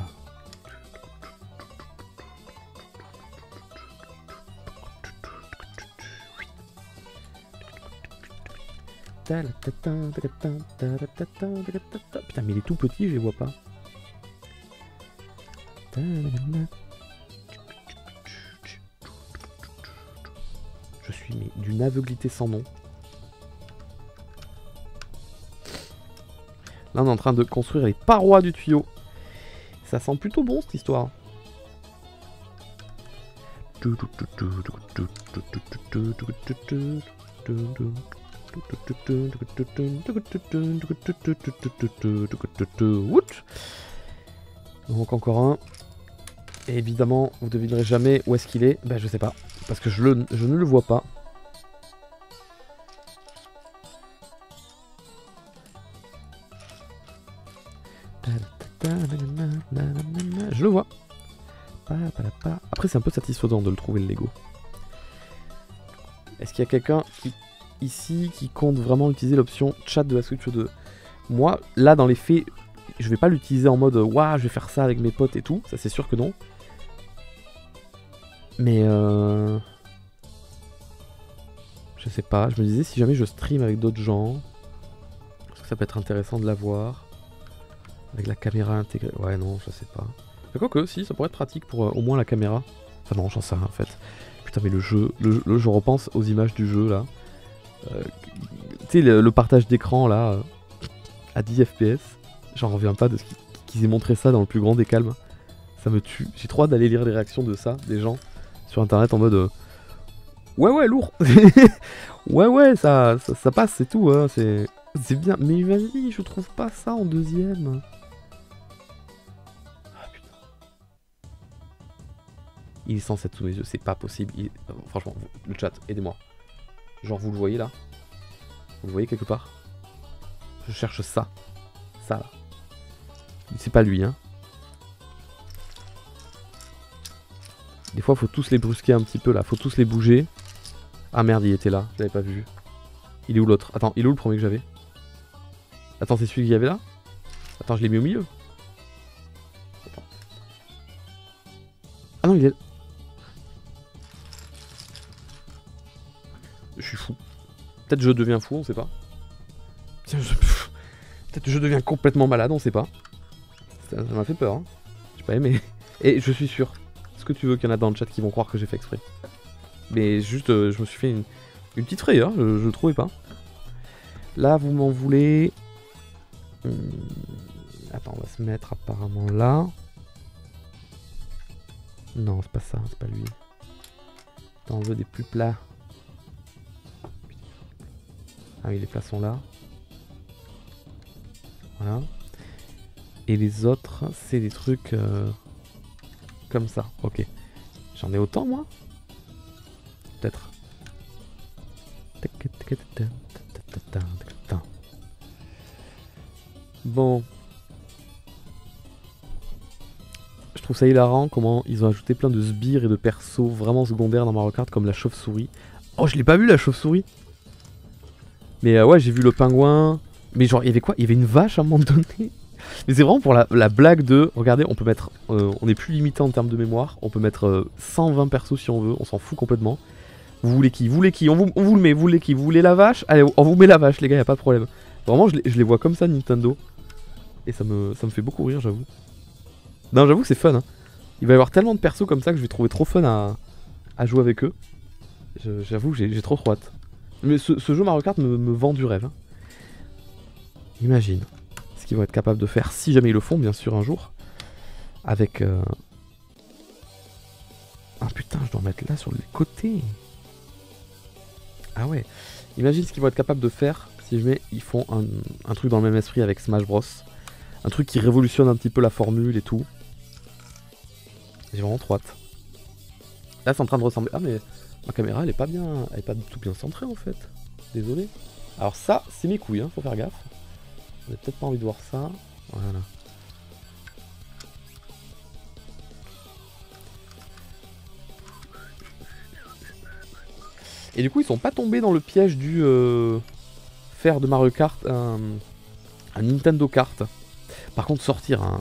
Speaker 1: Putain, mais il est tout petit, je les vois pas. Je suis d'une aveuglité sans nom. Là, on est en train de construire les parois du tuyau. Ça sent plutôt bon, cette histoire. Donc encore un. Et évidemment, vous devinerez jamais où est-ce qu'il est. Ben je sais pas. Parce que je ne le vois pas. Je le vois. Après c'est un peu satisfaisant de le trouver le Lego. Est-ce qu'il y a quelqu'un ici qui compte vraiment utiliser l'option chat de la Switch 2? Moi, là dans les faits, Je vais pas l'utiliser en mode waouh, je vais faire ça avec mes potes et tout. Ça, c'est sûr que non. Mais je sais pas. Je me disais si jamais je stream avec d'autres gens, est-ce que ça peut être intéressant de l'avoir avec la caméra intégrée. Ouais, non, je sais pas. Mais quoi que, si, ça pourrait être pratique pour au moins la caméra. Enfin, non, j'en sais rien en fait. Putain, mais le jeu, je repense aux images du jeu là. Tu sais, le partage d'écran là, à 10 FPS. J'en reviens pas de ce qu'ils aient montré ça dans le plus grand des calmes. Ça me tue. J'ai trop hâte d'aller lire les réactions de ça, des gens, sur internet en mode ouais, lourd. ouais, ça passe, c'est tout. Hein, c'est bien. Mais vas-y, je trouve pas ça en deuxième. Ah putain. Il est censé être sous mes yeux, c'est pas possible. Franchement, le chat, aidez-moi. Genre, vous le voyez là? Vous le voyez quelque part? Je cherche ça. Ça là. C'est pas lui, hein. Des fois, faut tous les brusquer un petit peu là. Faut tous les bouger. Ah merde, il était là. Je l'avais pas vu. Il est où l'autre? Attends, il est où le premier que j'avais? Attends, c'est celui qu'il y avait là? Attends, je l'ai mis au milieu. Attends. Ah non, il est... Je suis fou. Peut-être je deviens fou, on sait pas. Peut-être je deviens complètement malade, on sait pas. Ça m'a fait peur, hein. J'ai pas aimé. Et je suis sûr. Est-ce que tu veux qu'il y en a dans le chat qui vont croire que j'ai fait exprès? Mais juste, je me suis fait une petite frayeur, je trouvais pas. Là, vous m'en voulez... Attends, on va se mettre apparemment là. Non, c'est pas ça, c'est pas lui. Attends, on veut des plus plats. Ah oui, les plats sont là. Voilà. Et les autres, c'est des trucs comme ça. Ok. J'en ai autant, moi? Peut-être. Bon. Je trouve ça hilarant comment ils ont ajouté plein de sbires et de persos vraiment secondaires dans Mario Kart comme la chauve-souris. Oh, je l'ai pas vu la chauve-souris. Mais ouais, j'ai vu le pingouin. Mais genre, il y avait quoi? Il y avait une vache à un moment donné. Mais c'est vraiment pour la blague de... Regardez, on peut mettre... on est plus limité en termes de mémoire. On peut mettre 120 persos si on veut. On s'en fout complètement. Vous voulez qui? Vous voulez qui? On vous le met. Vous voulez qui? Vous voulez la vache? Allez, on vous met la vache, les gars, y a pas de problème. Vraiment, je les vois comme ça, Nintendo. Et ça me fait beaucoup rire, j'avoue. Non, j'avoue que c'est fun. Hein. Il va y avoir tellement de persos comme ça que je vais trouver trop fun à jouer avec eux. J'avoue, j'ai trop hâte. Mais ce jeu Mario Kart me vend du rêve. Hein. Imagine ce qu'ils vont être capables de faire, si jamais ils le font, bien sûr, un jour. Avec... Ah putain, je dois en mettre là sur les côtés. Ah ouais. Imagine ce qu'ils vont être capables de faire si jamais ils font un truc dans le même esprit avec Smash Bros. Un truc qui révolutionne un petit peu la formule et tout. J'ai vraiment trop hâte. Là, c'est en train de ressembler... Ah mais ma caméra, elle est pas bien... Elle est pas du tout bien centrée, en fait. Désolé. Alors ça, c'est mes couilles, hein, faut faire gaffe. J'ai peut-être pas envie de voir ça. Voilà. Et du coup, ils sont pas tombés dans le piège du faire de Mario Kart un Nintendo Kart. Par contre, sortir un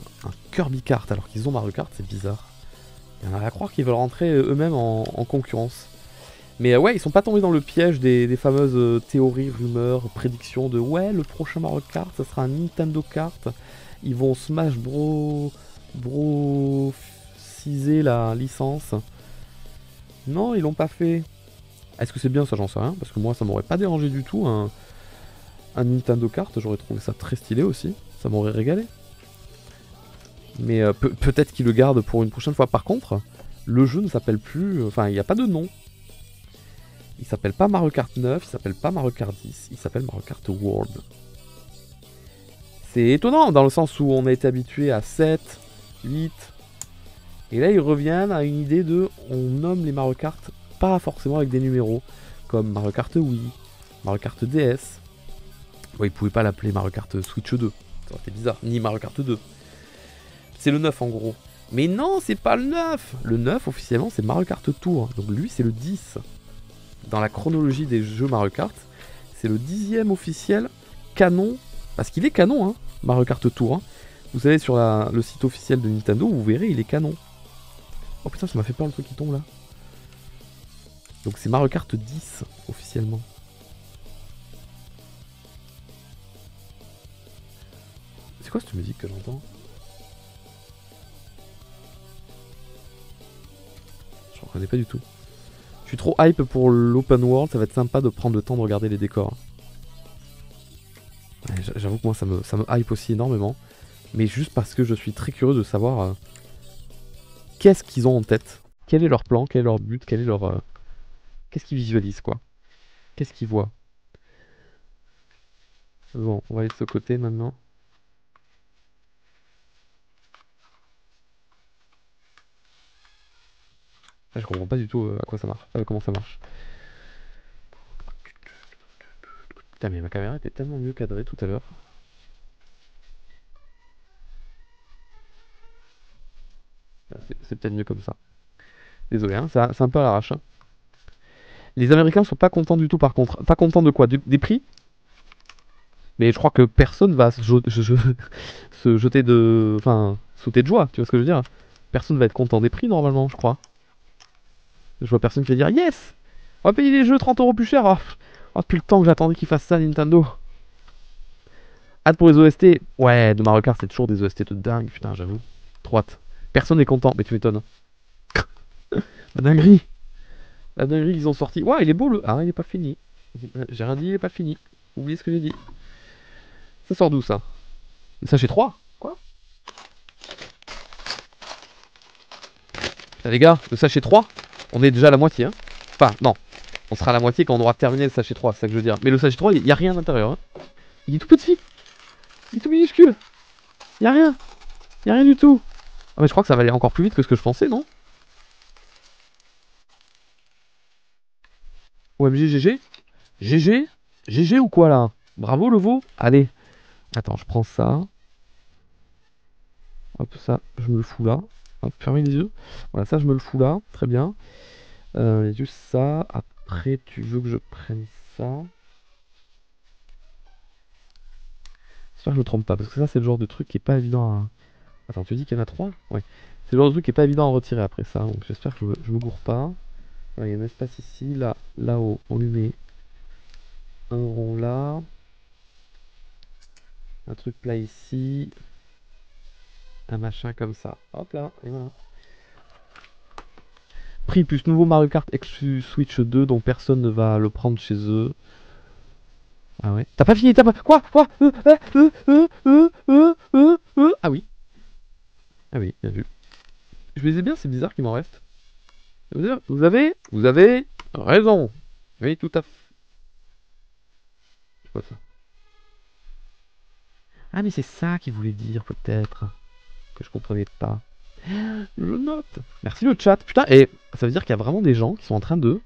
Speaker 1: Kirby Kart alors qu'ils ont Mario Kart, c'est bizarre. Il y en a à croire qu'ils veulent rentrer eux-mêmes en concurrence. Mais ouais, ils sont pas tombés dans le piège des fameuses théories, rumeurs, prédictions de ouais, le prochain Mario Kart, ça sera un Nintendo Kart. Ils vont Smash ciser la licence. Non, ils l'ont pas fait. Est-ce que c'est bien ça? J'en sais rien, parce que moi ça m'aurait pas dérangé du tout un Nintendo Kart, j'aurais trouvé ça très stylé aussi, ça m'aurait régalé. Mais peut-être qu'ils le gardent pour une prochaine fois. Par contre, le jeu ne s'appelle plus... Enfin, il n'y a pas de nom. Il s'appelle pas Mario Kart 9, il s'appelle pas Mario Kart 10, il s'appelle Mario Kart World. C'est étonnant dans le sens où on a été habitué à 7, 8... Et là ils reviennent à une idée de... On nomme les Mario Kart pas forcément avec des numéros, comme Mario Kart Wii, Mario Kart DS. Bon, ils pouvaient pas l'appeler Mario Kart Switch 2, ça aurait été bizarre, ni Mario Kart 2. C'est le 9 en gros. Mais non, c'est pas le 9. Le 9 officiellement c'est Mario Kart Tour, donc lui c'est le 10. Dans la chronologie des jeux Mario Kart, c'est le 10e officiel canon, parce qu'il est canon, hein, Mario Kart Tour. Hein. Vous allez sur le site officiel de Nintendo, vous verrez, il est canon. Oh putain, ça m'a fait peur le truc qui tombe là. Donc c'est Mario Kart 10 officiellement. C'est quoi cette musique que j'entends? Je reconnais pas du tout. Je suis trop hype pour l'open world, ça va être sympa de prendre le temps de regarder les décors. Ouais, j'avoue que moi ça me hype aussi énormément. Mais juste parce que je suis très curieux de savoir qu'est-ce qu'ils ont en tête. Quel est leur plan, quel est leur but, quel est leur... qu'est-ce qu'ils visualisent quoi? Qu'est-ce qu'ils voient? Bon, on va aller de ce côté maintenant. Là, je comprends pas du tout à quoi ça marche, comment ça marche. Putain, mais ma caméra était tellement mieux cadrée tout à l'heure. C'est peut-être mieux comme ça. Désolé, hein, c'est un peu à l'arrache. Hein. Les Américains sont pas contents du tout par contre. Pas contents de quoi? Des prix? Mais je crois que personne va se jeter de... Enfin, sauter de joie, tu vois ce que je veux dire? Personne va être content des prix normalement, je crois. Je vois personne qui va dire yes! On va payer les jeux 30 € plus cher. Oh, depuis le temps que j'attendais qu'ils fassent ça, Nintendo. Hâte pour les OST. Ouais, de Mario Kart, c'est toujours des OST de dingue, putain, j'avoue. Trop hâte. Personne n'est content, mais tu m'étonnes. La dinguerie. La dinguerie qu'ils ont sorti. Ouais, il est beau le. Ah, il est pas fini. J'ai rien dit, il est pas fini. Oubliez ce que j'ai dit. Ça sort d'où ça? Le sachet 3? Quoi? Putain, les gars, le sachet 3, on est déjà à la moitié. Hein. Enfin, non. On sera à la moitié quand on aura terminé le sachet 3, c'est ça que je veux dire. Mais le sachet 3, il n'y a rien à l'intérieur. Hein. Il est tout petit. Il est tout minuscule. Il n'y a rien. Il n'y a rien du tout. Ah, mais je crois que ça va aller encore plus vite que ce que je pensais, non? OMG, GG? GG? GG ou quoi là? Bravo le veau? Allez. Attends, je prends ça. Hop, ça, je me le fous là. Hop, fermez les yeux. Voilà, ça, je me le fous là. Très bien. Juste ça. Après, tu veux que je prenne ça. J'espère que je me trompe pas. Parce que ça, c'est le genre de truc qui est pas évident à... Attends, tu dis qu'il y en a 3? Ouais. C'est le genre de truc qui est pas évident à retirer après ça. Donc j'espère que je me gourre pas. Voilà, il y a un espace ici. Là, là-haut, on lui met un rond là. Un truc plat ici. Un machin comme ça. Hop là, et voilà. Prix plus nouveau Mario Kart exclu Switch 2 dont personne ne va le prendre chez eux. Ah ouais. T'as pas fini, t'as pas... Quoi? Ah oui. Ah oui, bien vu. Je les ai bien, c'est bizarre qu'il m'en reste. Vous avez raison. Oui, tout à fait. C'est quoi ça? Ah mais c'est ça qu'il voulait dire peut-être. Que je comprenais pas. Je note. Merci le chat. Putain, et ça veut dire qu'il y a vraiment des gens qui sont en train de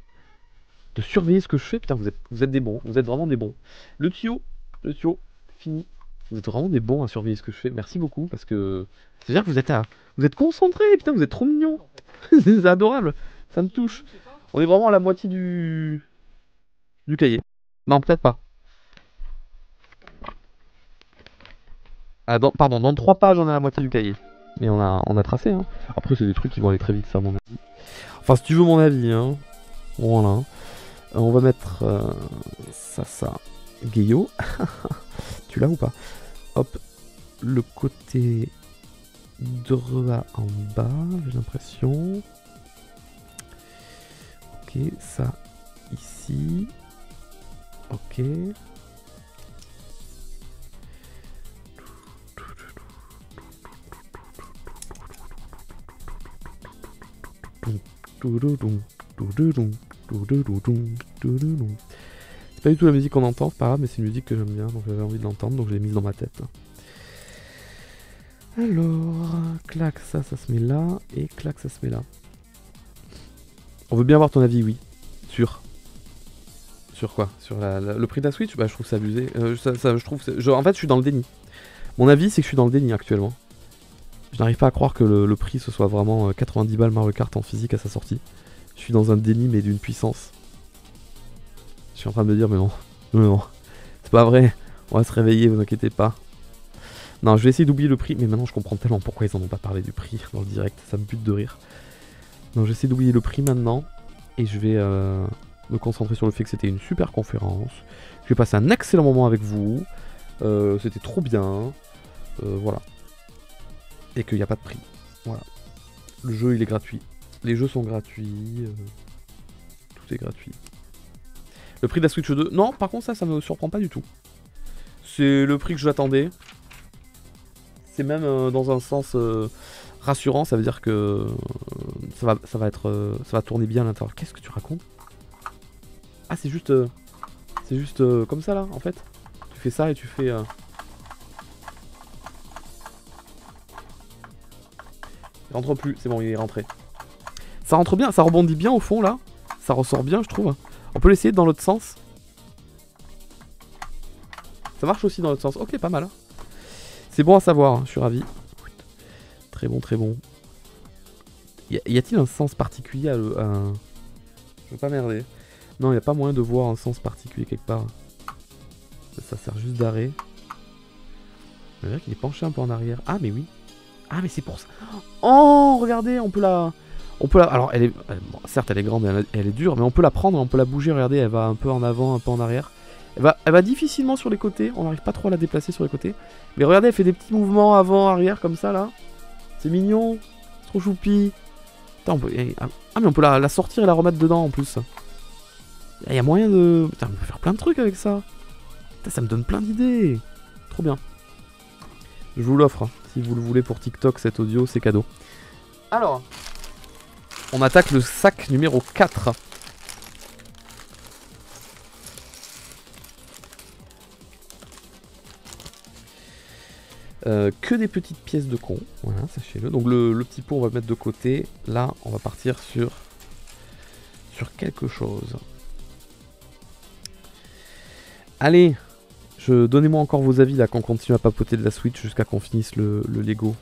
Speaker 1: surveiller ce que je fais. Putain, vous êtes des bons. Vous êtes vraiment des bons. Le tuyau, fini. Vous êtes vraiment des bons à surveiller ce que je fais. Merci beaucoup parce que ça veut dire que vous êtes concentrés. Putain, vous êtes trop mignons. C'est adorable. Ça me touche. On est vraiment à la moitié du cahier. Non, peut-être pas. Ah, pardon, dans 3 pages, on est à la moitié du cahier. Mais on a tracé, hein. Après, c'est des trucs qui vont aller très vite, ça, à mon avis. Enfin, si tu veux mon avis, hein. Voilà. On va mettre ça. Gayo. Tu l'as ou pas? Hop. Le côté droit en bas, j'ai l'impression. Ok, ça ici. Ok. C'est pas du tout la musique qu'on entend, c'est pas grave, mais c'est une musique que j'aime bien, donc j'avais envie de l'entendre, donc je l'ai mise dans ma tête. Alors, clac, ça se met là, et clac, ça se met là. On veut bien avoir ton avis, oui. Sur quoi? Sur le prix de la Switch? Bah, je trouve ça abusé. En fait, je suis dans le déni. Mon avis, c'est que je suis dans le déni actuellement. Je n'arrive pas à croire que le prix ce soit vraiment 90 balles Mario Kart en physique à sa sortie. Je suis dans un déni, mais d'une puissance. Je suis en train de me dire, mais non, c'est pas vrai. On va se réveiller, vous inquiétez pas. Non, je vais essayer d'oublier le prix, mais maintenant je comprends tellement pourquoi ils en ont pas parlé du prix dans le direct, ça me bute de rire. Donc j'essaie d'oublier le prix maintenant, et je vais me concentrer sur le fait que c'était une super conférence. J'ai passé un excellent moment avec vous, c'était trop bien, voilà. Et qu'il n'y a pas de prix, voilà. Le jeu il est gratuit, les jeux sont gratuits, tout est gratuit. Le prix de la Switch 2, non par contre ça me surprend pas du tout. C'est le prix que j'attendais. C'est même dans un sens rassurant, ça veut dire que ça va tourner bien à l'intérieur. Qu'est-ce que tu racontes? Ah c'est juste comme ça là en fait. Tu fais ça et tu fais... Il rentre plus, c'est bon il est rentré. Ça rentre bien, ça rebondit bien au fond là. Ça ressort bien je trouve. On peut l'essayer dans l'autre sens. Ça marche aussi dans l'autre sens, ok pas mal. C'est bon à savoir, je suis ravi. Très bon, très bon. Y a-t-il un sens particulier à... Je veux pas merder. Non, il n'y a pas moyen de voir un sens particulier quelque part. Ça sert juste d'arrêt. On dirait qu'il est penché un peu en arrière. Ah, mais oui. Ah, mais c'est pour ça. Oh, regardez, on peut la... Alors, bon, certes, elle est grande et elle est dure, mais on peut la prendre, on peut la bouger. Regardez, elle va un peu en avant, un peu en arrière. Elle va difficilement sur les côtés. On n'arrive pas trop à la déplacer sur les côtés. Mais regardez, elle fait des petits mouvements avant, arrière, comme ça, là. C'est mignon. C'est trop choupi. Putain, ah, mais on peut la sortir et la remettre dedans, en plus. Il y a moyen de... Putain, on peut faire plein de trucs avec ça. Putain, ça me donne plein d'idées. Trop bien. Je vous l'offre. Hein. Si vous le voulez pour TikTok, cet audio, c'est cadeau. Alors, on attaque le sac numéro 4. Que des petites pièces de con, voilà, sachez-le. Donc le petit pot, on va le mettre de côté. Là, on va partir sur quelque chose. Allez, donnez-moi encore vos avis là, qu'on continue à papoter de la Switch jusqu'à qu'on finisse le Lego.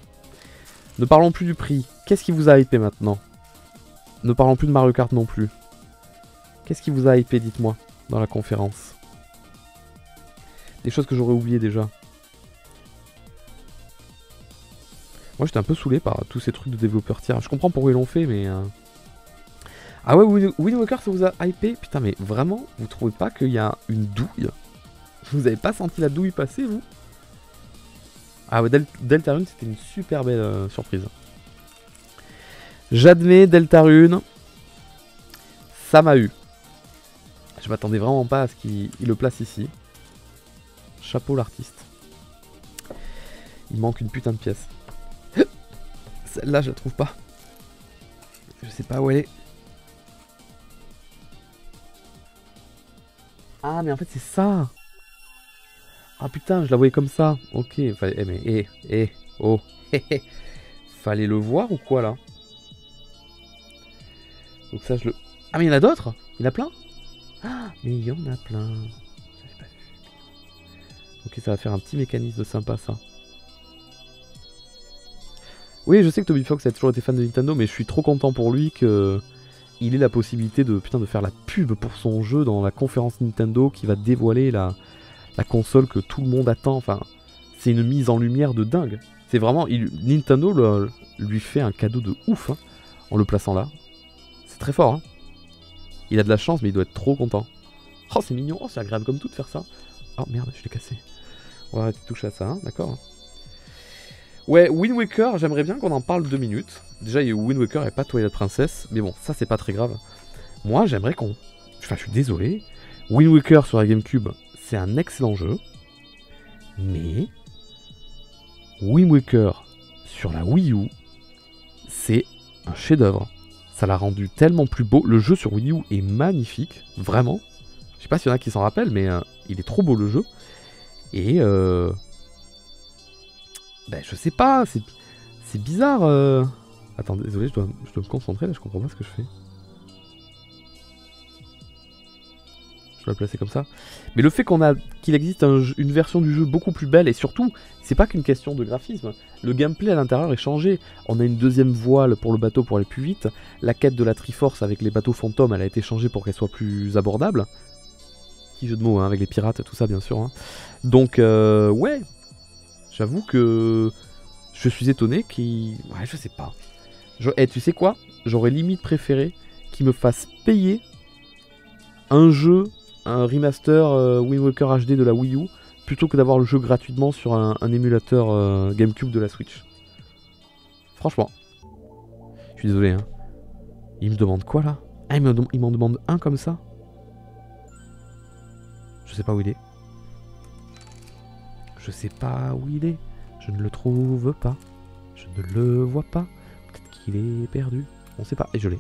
Speaker 1: Ne parlons plus du prix. Qu'est-ce qui vous a hypé maintenant? Ne parlons plus de Mario Kart non plus. Qu'est-ce qui vous a hypé, dites-moi, dans la conférence? Des choses que j'aurais oubliées déjà. Moi j'étais un peu saoulé par tous ces trucs de développeurs tiers. Je comprends pourquoi ils l'ont fait, mais... Ah ouais, Wind Waker, ça vous a hypé? Putain, mais vraiment, vous trouvez pas qu'il y a une douille? Vous avez pas senti la douille passer, vous? Ah ouais, Deltarune, c'était une super belle surprise. J'admets, Deltarune, ça m'a eu. Je m'attendais vraiment pas à ce qu'il le place ici. Chapeau l'artiste. Il manque une putain de pièce. Celle-là, je la trouve pas. Je sais pas où elle est. Ah, mais en fait, c'est ça. Ah putain, je la voyais comme ça. Ok, fallait... mais oh. Fallait le voir ou quoi, là? Donc ça, je le... Ah, mais il y en a d'autres? Il y en a plein? Ah, mais il y en a plein. J'avais pas vu. Ok, ça va faire un petit mécanisme sympa, ça. Oui, je sais que Toby Fox a toujours été fan de Nintendo, mais je suis trop content pour lui qu'il ait la possibilité de faire la pub pour son jeu dans la conférence Nintendo qui va dévoiler la console que tout le monde attend. Enfin, c'est une mise en lumière de dingue. C'est vraiment... Nintendo lui fait un cadeau de ouf hein, en le plaçant là. C'est très fort. Hein. Il a de la chance, mais il doit être trop content. Oh, c'est mignon. Oh, c'est agréable comme tout de faire ça. Oh merde, je l'ai cassé. On va arrêter de toucher à ça, hein, d'accord. Ouais, Wind Waker, j'aimerais bien qu'on en parle 2 minutes. Déjà, il y a Wind Waker et pas Twilight Princess. Mais bon, ça, c'est pas très grave. Moi, j'aimerais qu'on... Enfin, je suis désolé. Wind Waker sur la GameCube, c'est un excellent jeu. Mais... Wind Waker sur la Wii U, c'est un chef-d'œuvre. Ça l'a rendu tellement plus beau. Le jeu sur Wii U est magnifique. Vraiment. Je sais pas s'il y en a qui s'en rappellent, mais il est trop beau, le jeu. Et... Ben, je sais pas, c'est bizarre. Attends, désolé, je dois me concentrer là, je comprends pas ce que je fais. Je dois le placer comme ça. Mais le fait qu'il existe une version du jeu beaucoup plus belle, et surtout, c'est pas qu'une question de graphisme. Le gameplay à l'intérieur est changé. On a une deuxième voile pour le bateau pour aller plus vite. La quête de la Triforce avec les bateaux fantômes, elle a été changée pour qu'elle soit plus abordable. Petit jeu de mots, hein, avec les pirates, tout ça bien sûr. Hein. Donc, ouais. J'avoue que je suis étonné qu'il... Ouais, je sais pas. Tu sais quoi? J'aurais limite préféré qu'il me fasse payer un jeu, un remaster Wind Waker HD de la Wii U, plutôt que d'avoir le jeu gratuitement sur un émulateur GameCube de la Switch. Franchement. Je suis désolé, hein. Il me demande quoi, là? Ah, il m'en demande un comme ça? Je sais pas où il est. Je sais pas où il est. Je ne le trouve pas. Je ne le vois pas. Peut-être qu'il est perdu. On sait pas. Et je l'ai.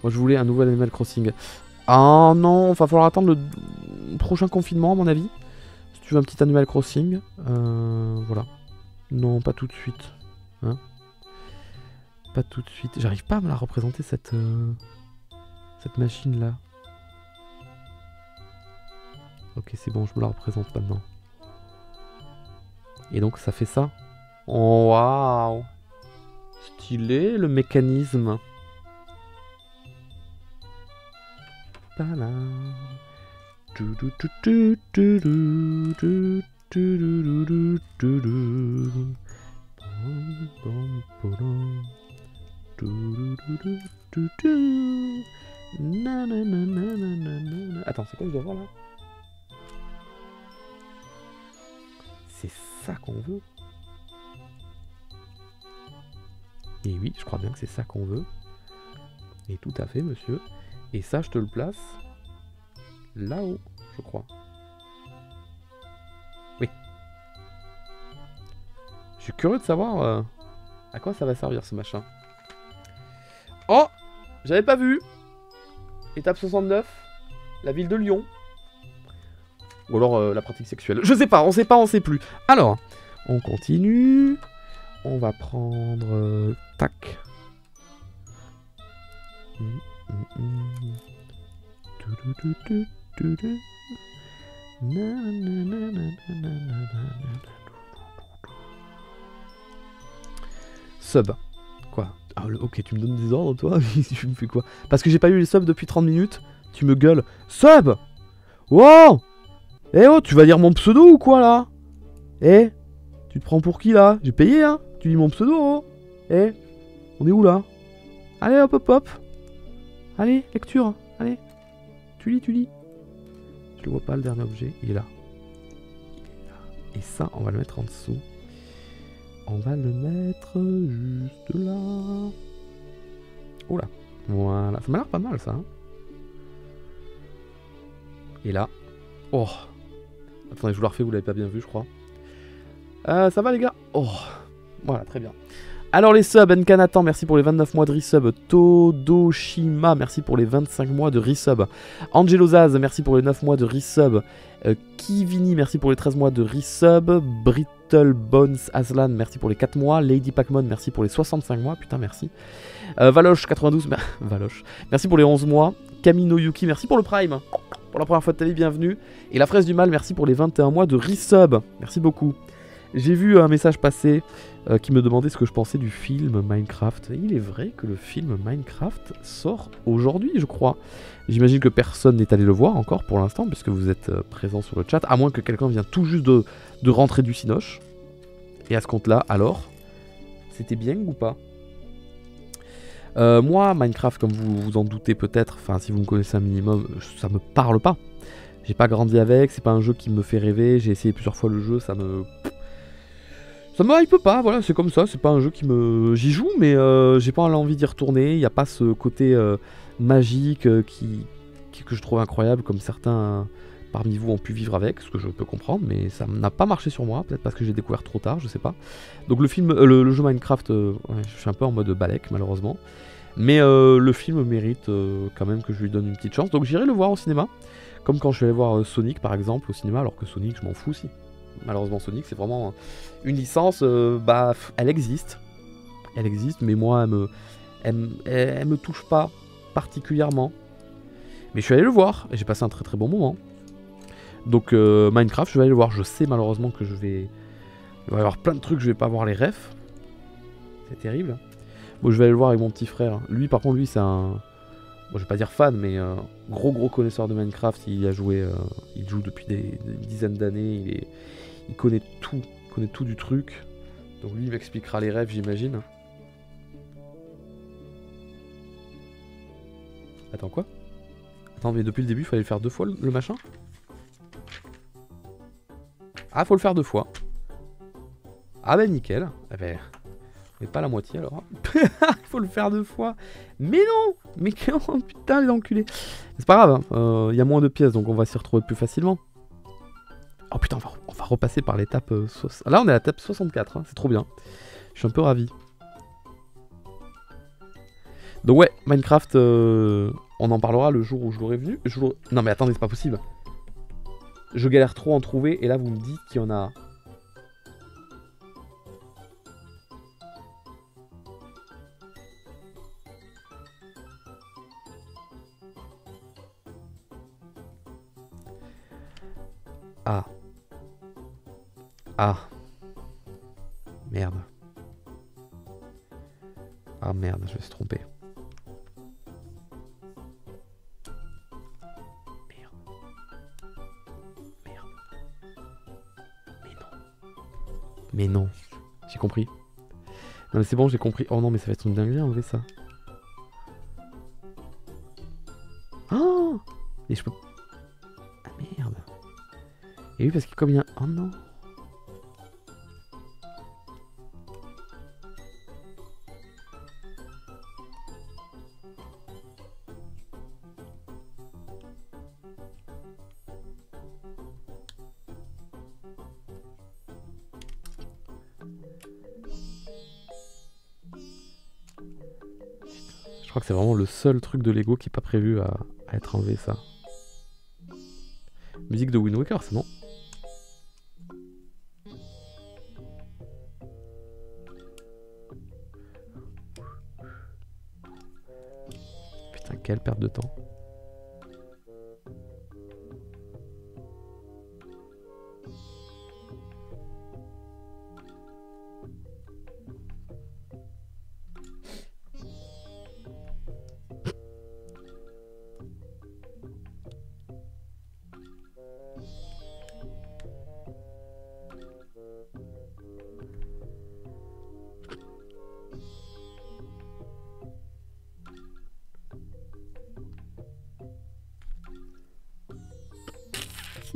Speaker 1: Moi je voulais un nouvel Animal Crossing. Ah non, va falloir attendre le prochain confinement à mon avis. Si tu veux un petit Animal Crossing. Voilà. Non, pas tout de suite. Hein, pas tout de suite. J'arrive pas à me la représenter cette machine là. Ok, c'est bon, je me la représente maintenant. Et donc ça fait ça. Oh waouh, stylé le mécanisme. Attends, c'est quoi que je dois voir là? C'est ça qu'on veut. Et oui, je crois bien que c'est ça qu'on veut. Et tout à fait, monsieur. Et ça, je te le place là-haut, je crois. Oui. Je suis curieux de savoir à quoi ça va servir ce machin. Oh, j'avais pas vu. Étape 69, la ville de Lyon. Ou alors la pratique sexuelle. Je sais pas, on sait pas, on sait plus. Alors, on continue. On va prendre... tac. Sub. Quoi? Ah, ok, tu me donnes des ordres, toi? Tu me fais quoi? Parce que j'ai pas eu les subs depuis 30 minutes. Tu me gueules. Sub! Wow! Eh oh, tu vas lire mon pseudo ou quoi, là? Eh? Tu te prends pour qui, là? J'ai payé, hein? Tu lis mon pseudo, oh? Eh? On est où, là? Allez, hop, hop, hop. Allez, lecture. Allez. Tu lis. Je le vois pas, le dernier objet. Il est là. Et ça, on va le mettre en dessous. On va le mettre juste là. Oula. Voilà. Ça m'a l'air pas mal, ça. Hein. Et là. Oh. Attendez, je vous la refais, vous l'avez pas bien vu, je crois. Ça va, les gars? Oh. Voilà, très bien. Alors les subs, Nkanatan, merci pour les 29 mois de resub. Todoshima, merci pour les 25 mois de resub. Angelo Zaz, merci pour les 9 mois de resub. Kivini, merci pour les 13 mois de resub. Brittle Bones Aslan, merci pour les 4 mois. Lady Pacmon, merci pour les 65 mois. Putain, merci. Valoche 92, Valoche, merci pour les 11 mois. Kamino Yuki, merci pour le Prime. Pour la première fois de ta vie, bienvenue. Et la fraise du mal, merci pour les 21 mois de resub. Merci beaucoup. J'ai vu un message passer qui me demandait ce que je pensais du film Minecraft. Et il est vrai que le film Minecraft sort aujourd'hui, je crois. J'imagine que personne n'est allé le voir encore pour l'instant, puisque vous êtes présent sur le chat, à moins que quelqu'un vienne tout juste de rentrer du Cinoche. Et à ce compte-là, alors, c'était bien ou pas? Moi, Minecraft, comme vous vous en doutez peut-être, enfin si vous me connaissez un minimum, ça me parle pas. J'ai pas grandi avec, c'est pas un jeu qui me fait rêver, j'ai essayé plusieurs fois le jeu, ça me hype pas, voilà, c'est comme ça, c'est pas un jeu qui me... J'y joue, mais j'ai pas l'envie d'y retourner, il n'y a pas ce côté magique que je trouve incroyable, comme certains parmi vous ont pu vivre avec, ce que je peux comprendre, mais ça n'a pas marché sur moi, peut-être parce que j'ai découvert trop tard, je sais pas. Donc le film, le jeu Minecraft, ouais, je suis un peu en mode balèque, malheureusement. Mais le film mérite quand même que je lui donne une petite chance, donc j'irai le voir au cinéma, comme quand je suis allé voir Sonic par exemple au cinéma, alors que Sonic, je m'en fous aussi. Malheureusement Sonic c'est vraiment une licence, elle existe, mais moi elle me touche pas particulièrement. Mais je suis allé le voir et j'ai passé un très très bon moment. Donc Minecraft je vais aller le voir, je sais malheureusement que il va y avoir plein de trucs, je vais pas avoir les refs. C'est terrible. Bon je vais aller le voir avec mon petit frère. Lui par contre lui c'est un Bon, je vais pas dire fan, mais gros connaisseur de Minecraft. Il a joué, il joue depuis des dizaines d'années. Il connaît tout du truc. Donc lui, il m'expliquera les rêves, j'imagine. Attends, quoi? Attends, mais depuis le début, il fallait le faire 2 fois le machin? Ah, faut le faire 2 fois. Ah bah nickel. Ah bah, mais pas la moitié alors. Il faut le faire 2 fois. Mais non! Mais oh, putain, les enculés. C'est pas grave, il y a moins de pièces, donc on va s'y retrouver plus facilement. Oh putain, on va repasser par l'étape... Là, on est à l'étape 64, hein, c'est trop bien. Je suis un peu ravi. Donc ouais, Minecraft, on en parlera le jour où je l'aurai venu. Non mais attendez, c'est pas possible. Je galère trop à en trouver, et là vous me dites qu'il y en a... Ah. Ah. Merde. Ah merde, je me suis trompé. Merde. Mais non. J'ai compris. Non mais c'est bon, j'ai compris. Oh non, mais ça va être une dinguerie à enlever ça. Oh! Mais je peux... Ah merde. Et oui, parce que comme il y a... Oh non. Je crois que c'est vraiment le seul truc de Lego qui n'est pas prévu à être enlevé, ça. Musique de Wind Waker, c'est non? Putain, quelle perte de temps.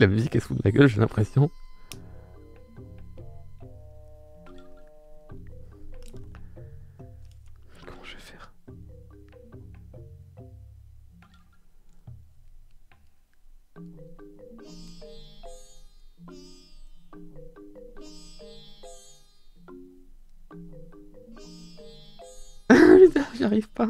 Speaker 1: La musique elle se fout de ma gueule, j'ai l'impression. Comment je vais faire? Putain, j'y arrive pas.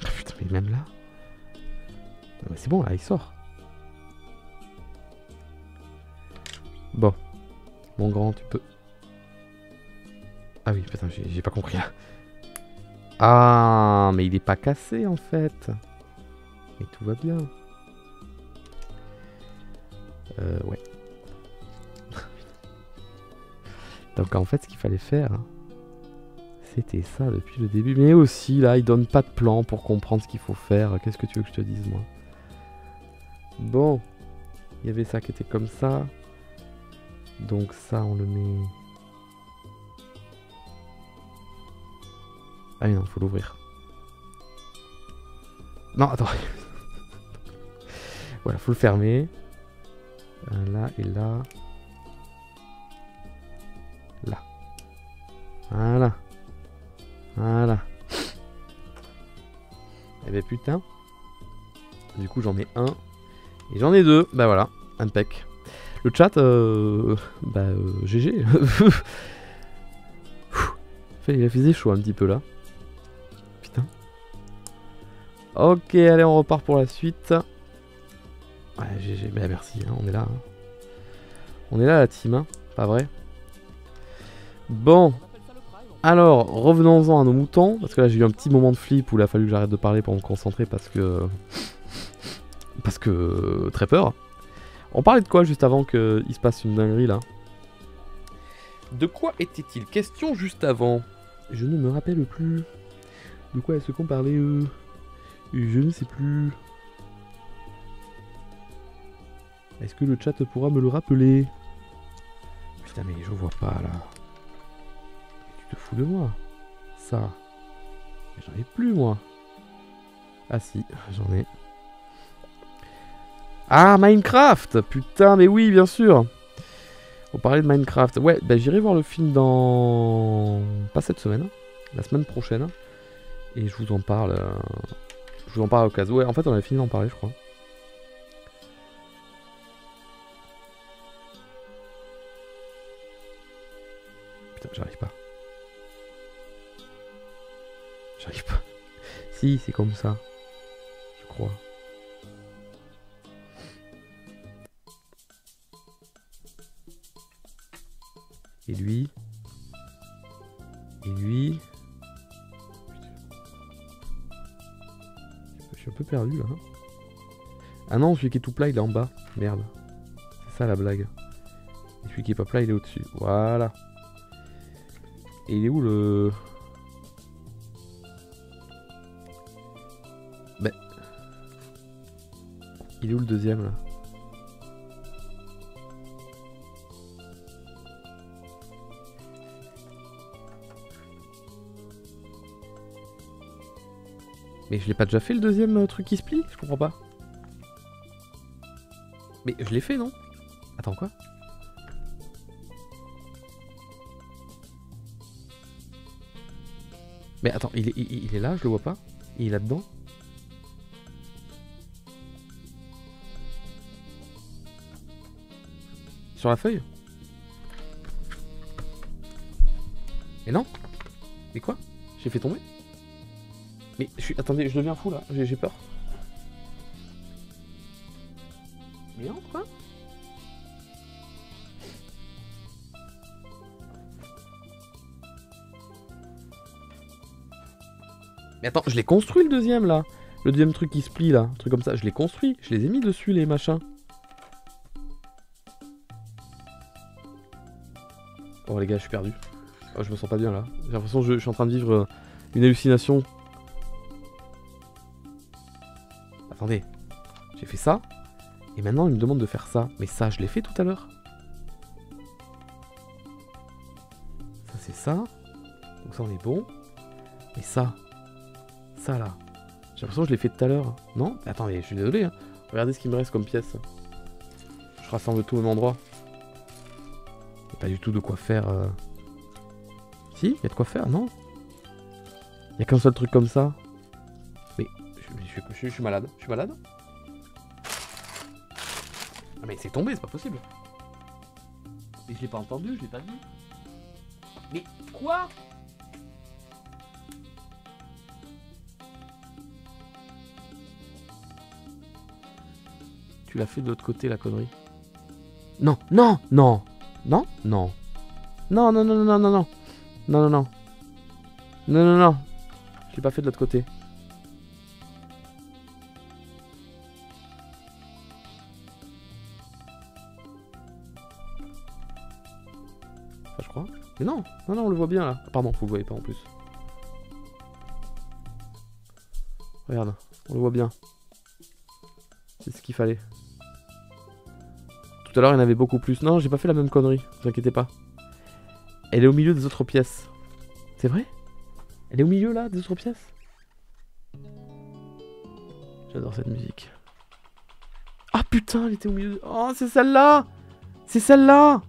Speaker 1: Ah, putain, mais même là. C'est bon, là, il sort. Bon. Mon grand, tu peux... Ah oui, putain, j'ai pas compris là. Ah, mais il est pas cassé en fait. Mais tout va bien. Ouais. Donc en fait, ce qu'il fallait faire, c'était ça depuis le début. Mais aussi, là, il donne pas de plan pour comprendre ce qu'il faut faire. Qu'est-ce que tu veux que je te dise, moi? Bon. Il y avait ça qui était comme ça. Donc ça, on le met... Ah oui, non, faut l'ouvrir. Non, attends. Voilà, faut le fermer. Là et là. Là. Voilà. Voilà. Eh ben putain. Du coup, j'en ai un. Et j'en ai deux. Bah voilà, impec. Le chat, GG. Il a fait chaud un petit peu là. Putain. Ok, allez, on repart pour la suite. Ouais, GG, bah merci, hein, on est là. Hein. On est là, la team, hein, pas vrai? Bon. Alors, revenons-en à nos moutons. Parce que là, j'ai eu un petit moment de flip où il a fallu que j'arrête de parler pour me concentrer parce que... très peur. On parlait de quoi juste avant qu'il se passe une dinguerie là? De quoi était-il question juste avant? Je ne me rappelle plus. De quoi est-ce qu'on parlait Je ne sais plus. Est-ce que le chat pourra me le rappeler? Putain mais je vois pas là. Tu te fous de moi? Ça. J'en ai plus moi. Ah si, j'en ai. Ah, Minecraft! Putain, mais oui, bien sûr! On parlait de Minecraft. Ouais, bah j'irai voir le film dans... Pas cette semaine, la semaine prochaine. Et je vous en parle... Je vous en parle au cas où. Ouais, en fait, on avait fini d'en parler, je crois. Putain, j'arrive pas. J'arrive pas. Si, c'est comme ça. Je crois. Et lui. Et lui. Je suis un peu perdu là. Ah non, celui qui est tout plat, il est en bas. Merde. C'est ça la blague. Et celui qui est pas plat, il est au-dessus. Voilà. Et il est où le... Ben... Il est où le deuxième là? Mais je l'ai pas déjà fait le deuxième truc qui se plie? Je comprends pas. Mais je l'ai fait non? Attends quoi? Mais attends, il est là, je le vois pas? Il est là-dedans? Sur la feuille? Mais non? Mais quoi? J'ai fait tomber? Mais je suis... Attendez, je deviens fou là, j'ai peur. Mais non, quoi? Mais attends, je l'ai construit le deuxième là. Le deuxième truc qui se plie là, un truc comme ça, je l'ai construit. Je les ai mis dessus les machins. Oh les gars, je suis perdu. Oh, je me sens pas bien là. J'ai l'impression que je suis en train de vivre une hallucination. Attendez, j'ai fait ça. Et maintenant il me demande de faire ça. Mais ça, je l'ai fait tout à l'heure. Ça c'est ça. Donc ça on est bon. Et ça. Ça là. J'ai l'impression que je l'ai fait tout à l'heure. Non? Attendez, je suis désolé. Hein. Regardez ce qu'il me reste comme pièce. Je rassemble tout au même endroit. Il n'y a pas du tout de quoi faire. Si, il y a de quoi faire, non? Il n'y a qu'un seul truc comme ça. Mais je suis malade. Je suis malade? Ah mais c'est tombé, c'est pas possible. Mais je l'ai pas entendu, je l'ai pas vu. Mais quoi? Tu l'as fait de l'autre côté la connerie. Non, non, non. Non, non. Non, non, non, non, non, non. Non, non, non. Non, non, non. Je l'ai pas fait de l'autre côté. Enfin, je crois. Mais non, non, non, on le voit bien là. Pardon, vous le voyez pas en plus. Regarde, on le voit bien. C'est ce qu'il fallait. Tout à l'heure, il y en avait beaucoup plus. Non, j'ai pas fait la même connerie, ne vous inquiétez pas. Elle est au milieu des autres pièces. C'est vrai? Elle est au milieu là, des autres pièces? J'adore cette musique. Ah putain, elle était au milieu. Oh, c'est celle-là! C'est celle-là!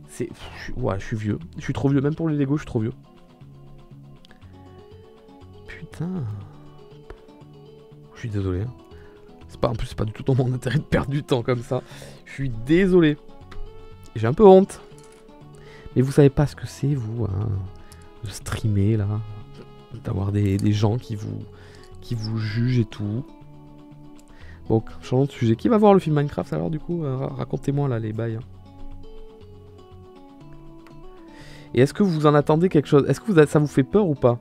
Speaker 1: C'est... Ouais, je suis vieux. Je suis trop vieux. Même pour les Lego, je suis trop vieux. Putain. Je suis désolé. Hein. En plus, c'est pas du tout dans mon intérêt de perdre du temps comme ça. Je suis désolé. J'ai un peu honte. Mais vous savez pas ce que c'est, vous, hein, de streamer, là. D'avoir des gens qui vous jugent et tout. Bon, changeons de sujet. Qui va voir le film Minecraft alors, du coup? Racontez-moi, là, les bails. Hein. Et est-ce que vous en attendez quelque chose? Est-ce que ça vous fait peur ou pas?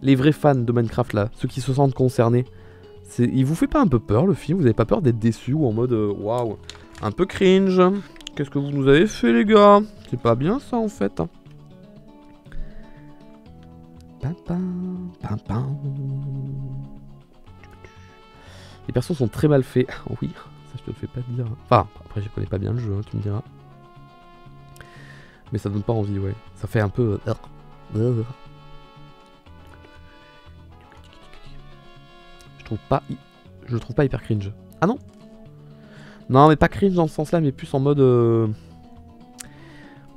Speaker 1: Les vrais fans de Minecraft, là, ceux qui se sentent concernés. Il vous fait pas un peu peur, le film? Vous avez pas peur d'être déçu ou en mode waouh, un peu cringe? Qu'est-ce que vous nous avez fait, les gars? C'est pas bien ça en fait. Hein. Les persos sont très mal faits. Oui, ça je te le fais pas dire. Enfin, après je connais pas bien le jeu, hein, tu me diras. Mais ça donne pas envie, ouais. Ça fait un peu... Je le trouve pas hyper cringe. Ah non? Non, mais pas cringe dans ce sens-là, mais plus en mode...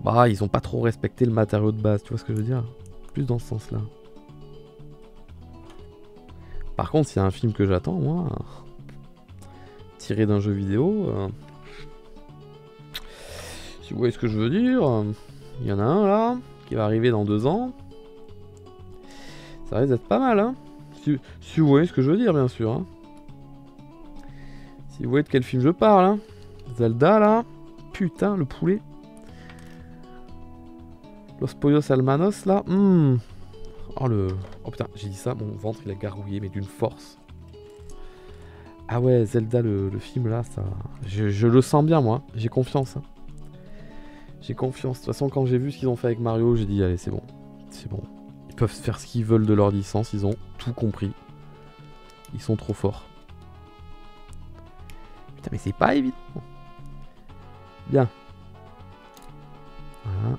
Speaker 1: Bah, ils ont pas trop respecté le matériau de base, tu vois ce que je veux dire? Plus dans ce sens-là. Par contre, s'il y a un film que j'attends, moi... tiré d'un jeu vidéo... si vous voyez ce que je veux dire... Il y en a un, là, qui va arriver dans 2 ans. Ça risque d'être pas mal, hein? Si vous voyez ce que je veux dire, bien sûr, hein. Si vous voyez de quel film je parle, hein. Zelda, là. Putain, le poulet. Los Pollos Almanos, là. Oh, oh putain, j'ai dit ça, mon ventre, il a gargouillé, mais d'une force. Ah ouais, Zelda, le film, là, ça... Je le sens bien, moi. J'ai confiance, hein. J'ai confiance. De toute façon, quand j'ai vu ce qu'ils ont fait avec Mario, j'ai dit, allez, c'est bon. C'est bon. Ils peuvent faire ce qu'ils veulent de leur licence, ils ont tout compris. Ils sont trop forts. Putain, mais c'est pas évident. Bien. Voilà.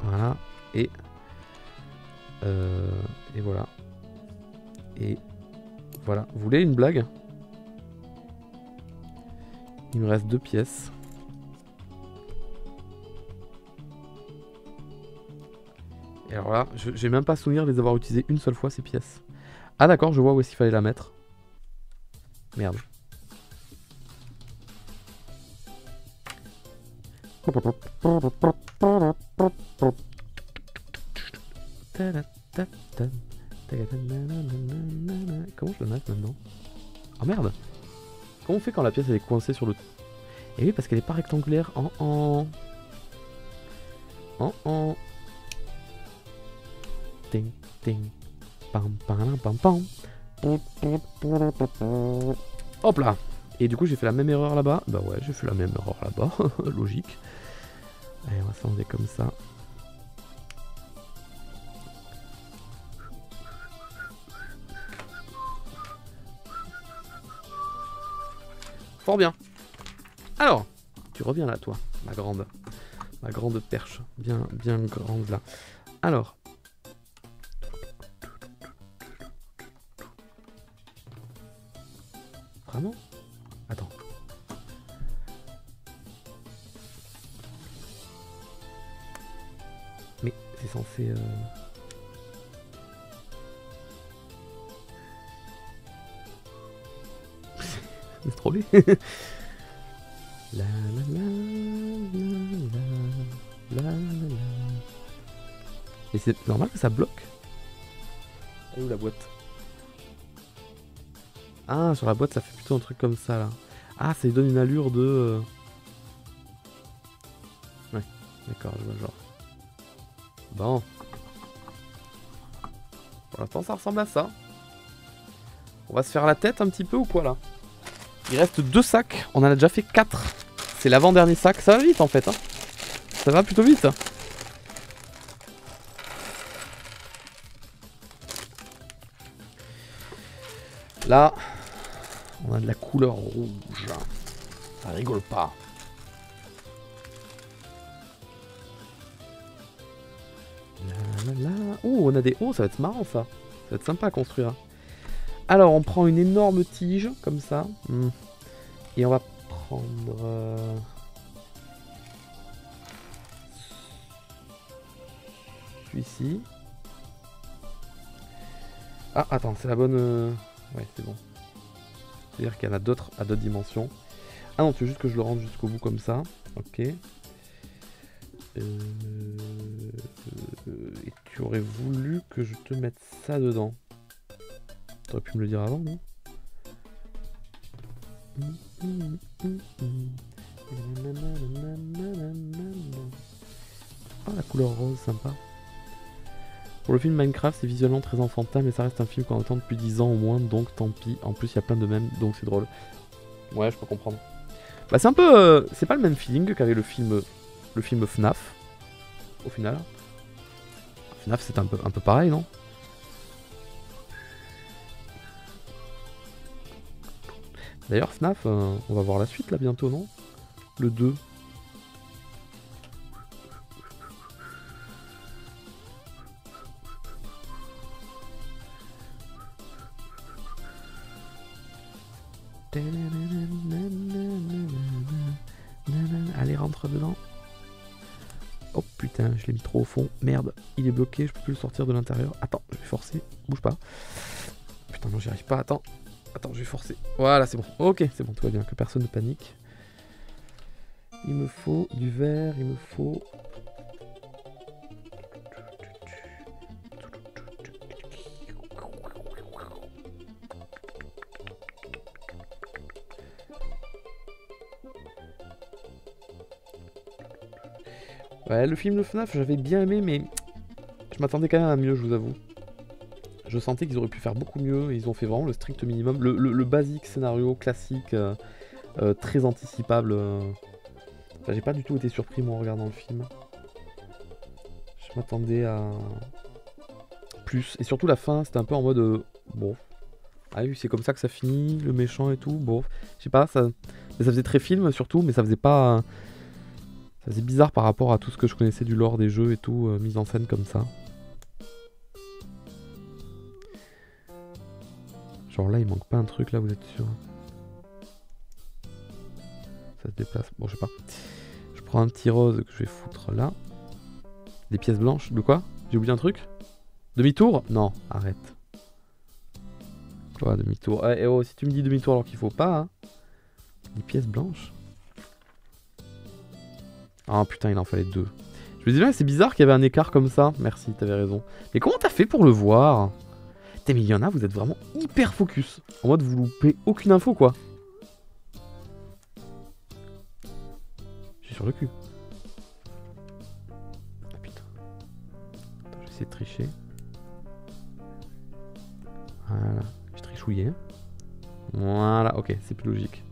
Speaker 1: Voilà. Et voilà. Et voilà. Vous voulez une blague? Il me reste 2 pièces. Et alors là, j'ai même pas souvenir de les avoir utilisées une seule fois ces pièces. Ah d'accord, je vois où est-ce qu'il fallait la mettre. Merde. Comment je le mets maintenant? Oh merde. Comment on fait quand la pièce elle est coincée sur le... Eh oui, parce qu'elle est pas rectangulaire. Ting, ting. Pam, pam, pam, pam. Hop là. Et du coup j'ai fait la même erreur là-bas. Bah ouais, j'ai fait la même erreur là-bas. Logique. Allez, on va s'enlever comme ça. Fort bien. Alors, tu reviens là, toi, ma grande perche, bien grande là. Alors, vraiment? Attends. Mais c'est censé... C'est trop laid. La la la la la la la. Et c'est normal que ça bloque. Elle est où la boîte? Ah, sur la boîte ça fait plutôt un truc comme ça là. Ah, ça lui donne une allure de... Ouais, d'accord, je vois le genre. Bon. Pour l'instant ça ressemble à ça. On va se faire la tête un petit peu ou quoi là? Il reste 2 sacs, on en a déjà fait 4. C'est l'avant-dernier sac, ça va vite en fait. Hein. Ça va plutôt vite. Là, on a de la couleur rouge. Ça rigole pas. Là, là, là. Oh, on a des... Oh, ça va être marrant ça. Ça va être sympa à construire. Alors, on prend une énorme tige, comme ça. Et on va prendre... celui-ci. Ah, attends, c'est la bonne... Ouais, c'est bon. C'est-à-dire qu'il y en a d'autres à d'autres dimensions. Ah non, tu veux juste que je le rende jusqu'au bout comme ça. Ok. Et tu aurais voulu que je te mette ça dedans. T'aurais pu me le dire avant, non? Oh, la couleur rose, sympa. Pour le film Minecraft, c'est visuellement très enfantin, mais ça reste un film qu'on attend depuis 10 ans au moins, donc tant pis. En plus, il y a plein de mèmes, donc c'est drôle. Ouais, je peux comprendre. Bah, c'est un peu... c'est pas le même feeling qu'avec le film FNAF, au final. FNAF, c'est un peu pareil, non? D'ailleurs, FNAF, on va voir la suite, là, bientôt, non? Le 2. Allez, rentre dedans. Oh putain, je l'ai mis trop au fond. Merde, il est bloqué, je peux plus le sortir de l'intérieur. Attends, je vais forcer. Bouge pas. Putain, non, j'y arrive pas. Attends, je vais forcer. Voilà, c'est bon. Ok, c'est bon, tout va bien. Que personne ne panique. Il me faut du verre, il me faut... Ouais, le film de FNAF, j'avais bien aimé, mais je m'attendais quand même à mieux, je vous avoue. Je sentais qu'ils auraient pu faire beaucoup mieux, et ils ont fait vraiment le strict minimum. Le basique scénario classique, très anticipable. Enfin, j'ai pas du tout été surpris, moi, en regardant le film. Je m'attendais à plus. Et surtout, la fin, c'était un peu en mode... bon. Ah oui, c'est comme ça que ça finit, le méchant et tout. Bon, je sais pas, ça faisait très film, surtout, mais ça faisait pas... Ça faisait bizarre par rapport à tout ce que je connaissais du lore des jeux et tout, mise en scène comme ça. Genre là, il manque pas un truc, là, vous êtes sûr? Ça se déplace. Bon, je sais pas. Je prends un petit rose que je vais foutre là. Des pièces blanches. De quoi? J'ai oublié un truc? Demi-tour? Non, arrête. Quoi, demi-tour? Eh oh, si tu me dis demi-tour alors qu'il faut pas, hein. Des pièces blanches? Ah putain, il en fallait 2. Je me disais, c'est bizarre qu'il y avait un écart comme ça. Merci, t'avais raison. Mais comment t'as fait pour le voir? Putain, mais il y en a, vous êtes vraiment hyper focus. En mode, vous loupez aucune info, quoi. Je suis sur le cul. Ah putain. Attends, je vais essayer de tricher. Voilà. Je trichouillais. Voilà, ok, c'est plus logique.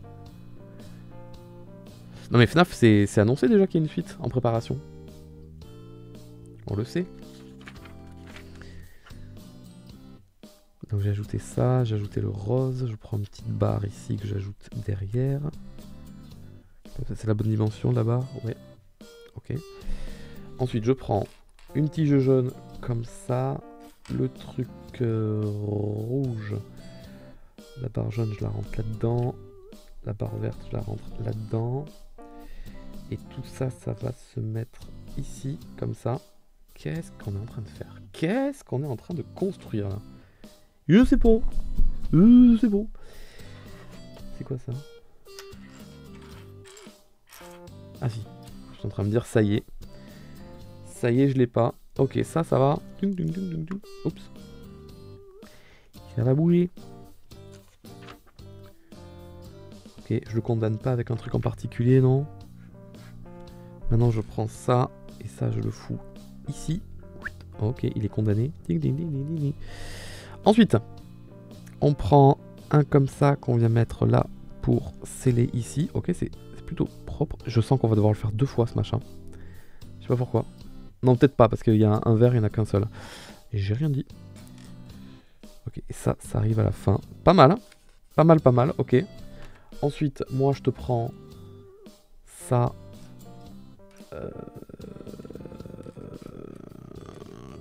Speaker 1: Non mais FNAF, c'est annoncé déjà qu'il y a une suite en préparation. On le sait. Donc j'ai ajouté ça, j'ai ajouté le rose, je prends une petite barre ici que j'ajoute derrière. C'est la bonne dimension de la barre? Ouais. Ok. Ensuite je prends une tige jaune comme ça, le truc rouge, la barre jaune je la rentre là-dedans, la barre verte je la rentre là-dedans. Et tout ça, ça va se mettre ici, comme ça. Qu'est-ce qu'on est en train de faire? Qu'est-ce qu'on est en train de construire là? Je sais pas. C'est bon. C'est quoi ça? Ah si. Je suis en train de me dire, ça y est. Ça y est, je l'ai pas. Ok, ça va. Oups. Ça va bouger. Ok, je le condamne pas avec un truc en particulier, non? Maintenant, je prends ça et ça, je le fous ici. Ok, il est condamné. Ding, ding, ding, ding, ding. Ensuite, on prend un comme ça qu'on vient mettre là pour sceller ici. Ok, c'est plutôt propre. Je sens qu'on va devoir le faire 2 fois ce machin. Je sais pas pourquoi. Non, peut-être pas, parce qu'il y a un verre, il n'y en a qu'un seul. Et j'ai rien dit. Ok, et ça arrive à la fin. Pas mal, hein? Pas mal, ok. Ensuite, moi, je te prends ça.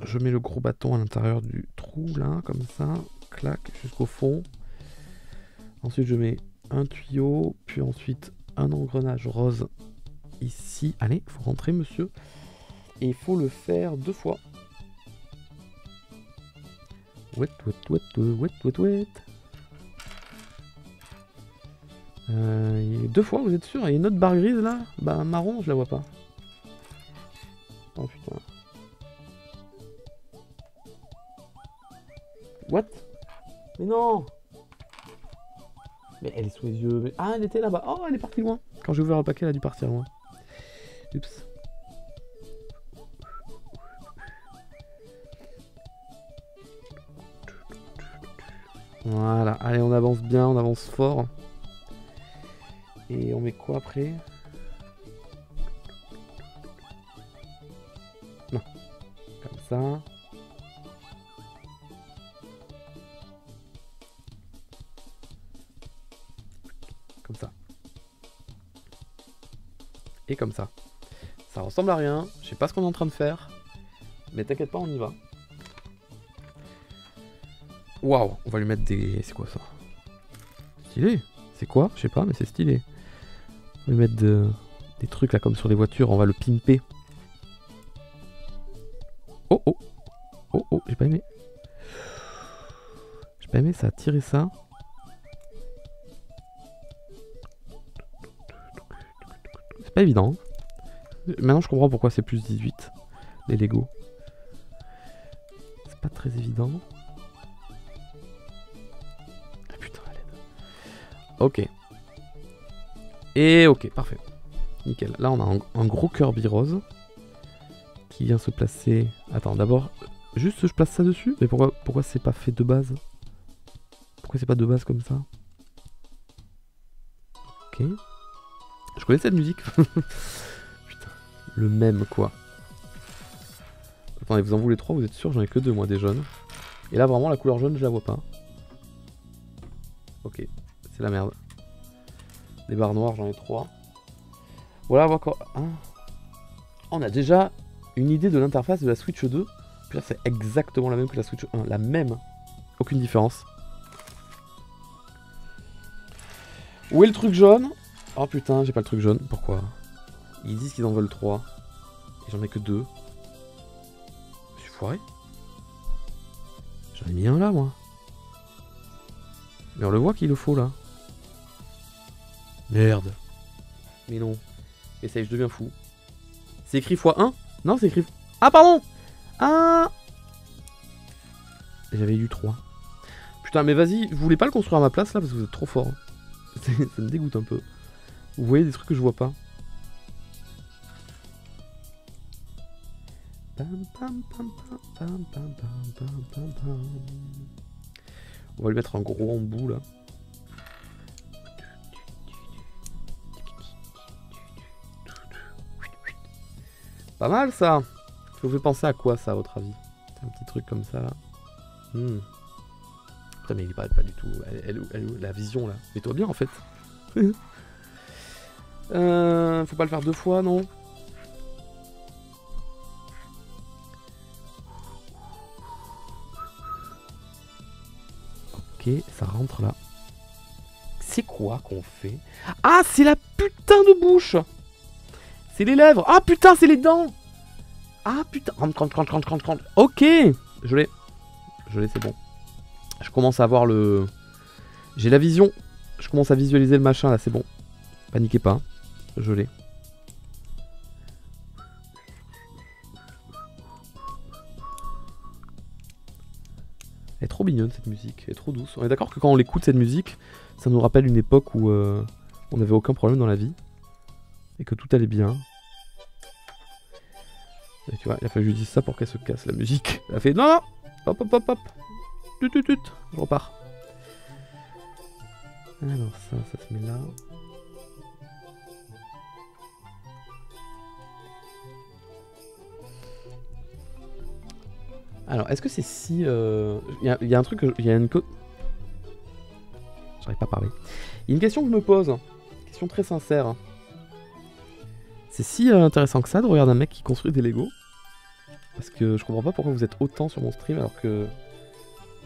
Speaker 1: Je mets le gros bâton à l'intérieur du trou, là, comme ça. Clac, jusqu'au fond. Ensuite, je mets un tuyau, puis ensuite un engrenage rose ici. Allez, faut rentrer, monsieur. Et il faut le faire 2 fois. Wet. Deux fois, vous êtes sûr? Il y a une autre barre grise là? Bah marron, je la vois pas. Oh putain. What? Mais non! Mais elle est sous les yeux. Ah, elle était là-bas. Oh, elle est partie loin. Quand j'ai ouvert le paquet, elle a dû partir loin. Oups. Voilà. Allez, on avance bien, on avance fort. Et on met quoi après? Non. Comme ça. Comme ça. Et comme ça. Ça ressemble à rien. Je sais pas ce qu'on est en train de faire. Mais t'inquiète pas, on y va. Waouh, on va lui mettre des... C'est quoi ça? Stylé. C'est quoi? Je sais pas, mais c'est stylé. On va lui mettre des trucs là comme sur les voitures. On va le pimper. Oh oh. Oh oh, j'ai pas aimé. J'ai pas aimé, ça a tiré ça. C'est pas évident. Maintenant je comprends pourquoi c'est plus 18. Les Lego. C'est pas très évident. Ah putain, la LED. Ok. Et ok, parfait. Nickel. Là on a un gros Kirby rose. Qui vient se placer... Attends, d'abord... Juste je place ça dessus? Mais pourquoi c'est pas fait de base? Pourquoi c'est pas de base comme ça? Ok. Je connais cette musique. Putain. Le même quoi. Attendez, vous en voulez 3, vous êtes sûr? J'en ai que 2 moi des jaunes. Et là vraiment la couleur jaune je la vois pas. Ok, c'est la merde. Les barres noires j'en ai 3. Voilà, on va encore... Hein, on a déjà une idée de l'interface de la Switch 2. Puis là c'est exactement la même que la Switch 1. La même. Aucune différence. Où est le truc jaune? Oh putain, j'ai pas le truc jaune. Pourquoi? Ils disent qu'ils en veulent 3. Et j'en ai que 2. Je suis foiré. J'en ai mis un là, moi. Mais on le voit qu'il le faut là. Merde. Mais non. Et ça y est, je deviens fou. C'est écrit x1? Non, c'est écrit... Ah, pardon! Ah! J'avais eu 3. Putain, mais vas-y, vous voulez pas le construire à ma place là? Parce que vous êtes trop fort. Ça me dégoûte un peu. Vous voyez des trucs que je vois pas. On va lui mettre un gros embout là. Pas mal ça. Ça vous fait penser à quoi ça à votre avis? Un petit truc comme ça là. Putain mais il paraît pas du tout. Elle, la vision là. Mets-toi bien en fait. Faut pas le faire 2 fois, non? Ok, ça rentre là. C'est quoi qu'on fait? Ah, c'est la putain de bouche! C'est les lèvres! Ah putain, c'est les dents! Ah putain! Ok! Je l'ai. Je l'ai, c'est bon. Je commence à voir le... J'ai la vision. Je commence à visualiser le machin là, c'est bon. Paniquez pas. Je l'ai. Elle est trop mignonne cette musique, elle est trop douce. On est d'accord que quand on l'écoute cette musique, ça nous rappelle une époque où on n'avait aucun problème dans la vie. Et que tout allait bien. Et tu vois, il a fallu que je dise ça pour qu'elle se casse la musique. Elle a fait non, non. Hop hop hop hop. Tut. Je repars. Alors ça se met là. Alors, est-ce que c'est si... Il y a un truc que... Il y a une... J'arrive pas à parler. Il y a une question que je me pose. Une question très sincère. C'est si intéressant que ça de regarder un mec qui construit des Lego. Parce que je comprends pas pourquoi vous êtes autant sur mon stream alors que...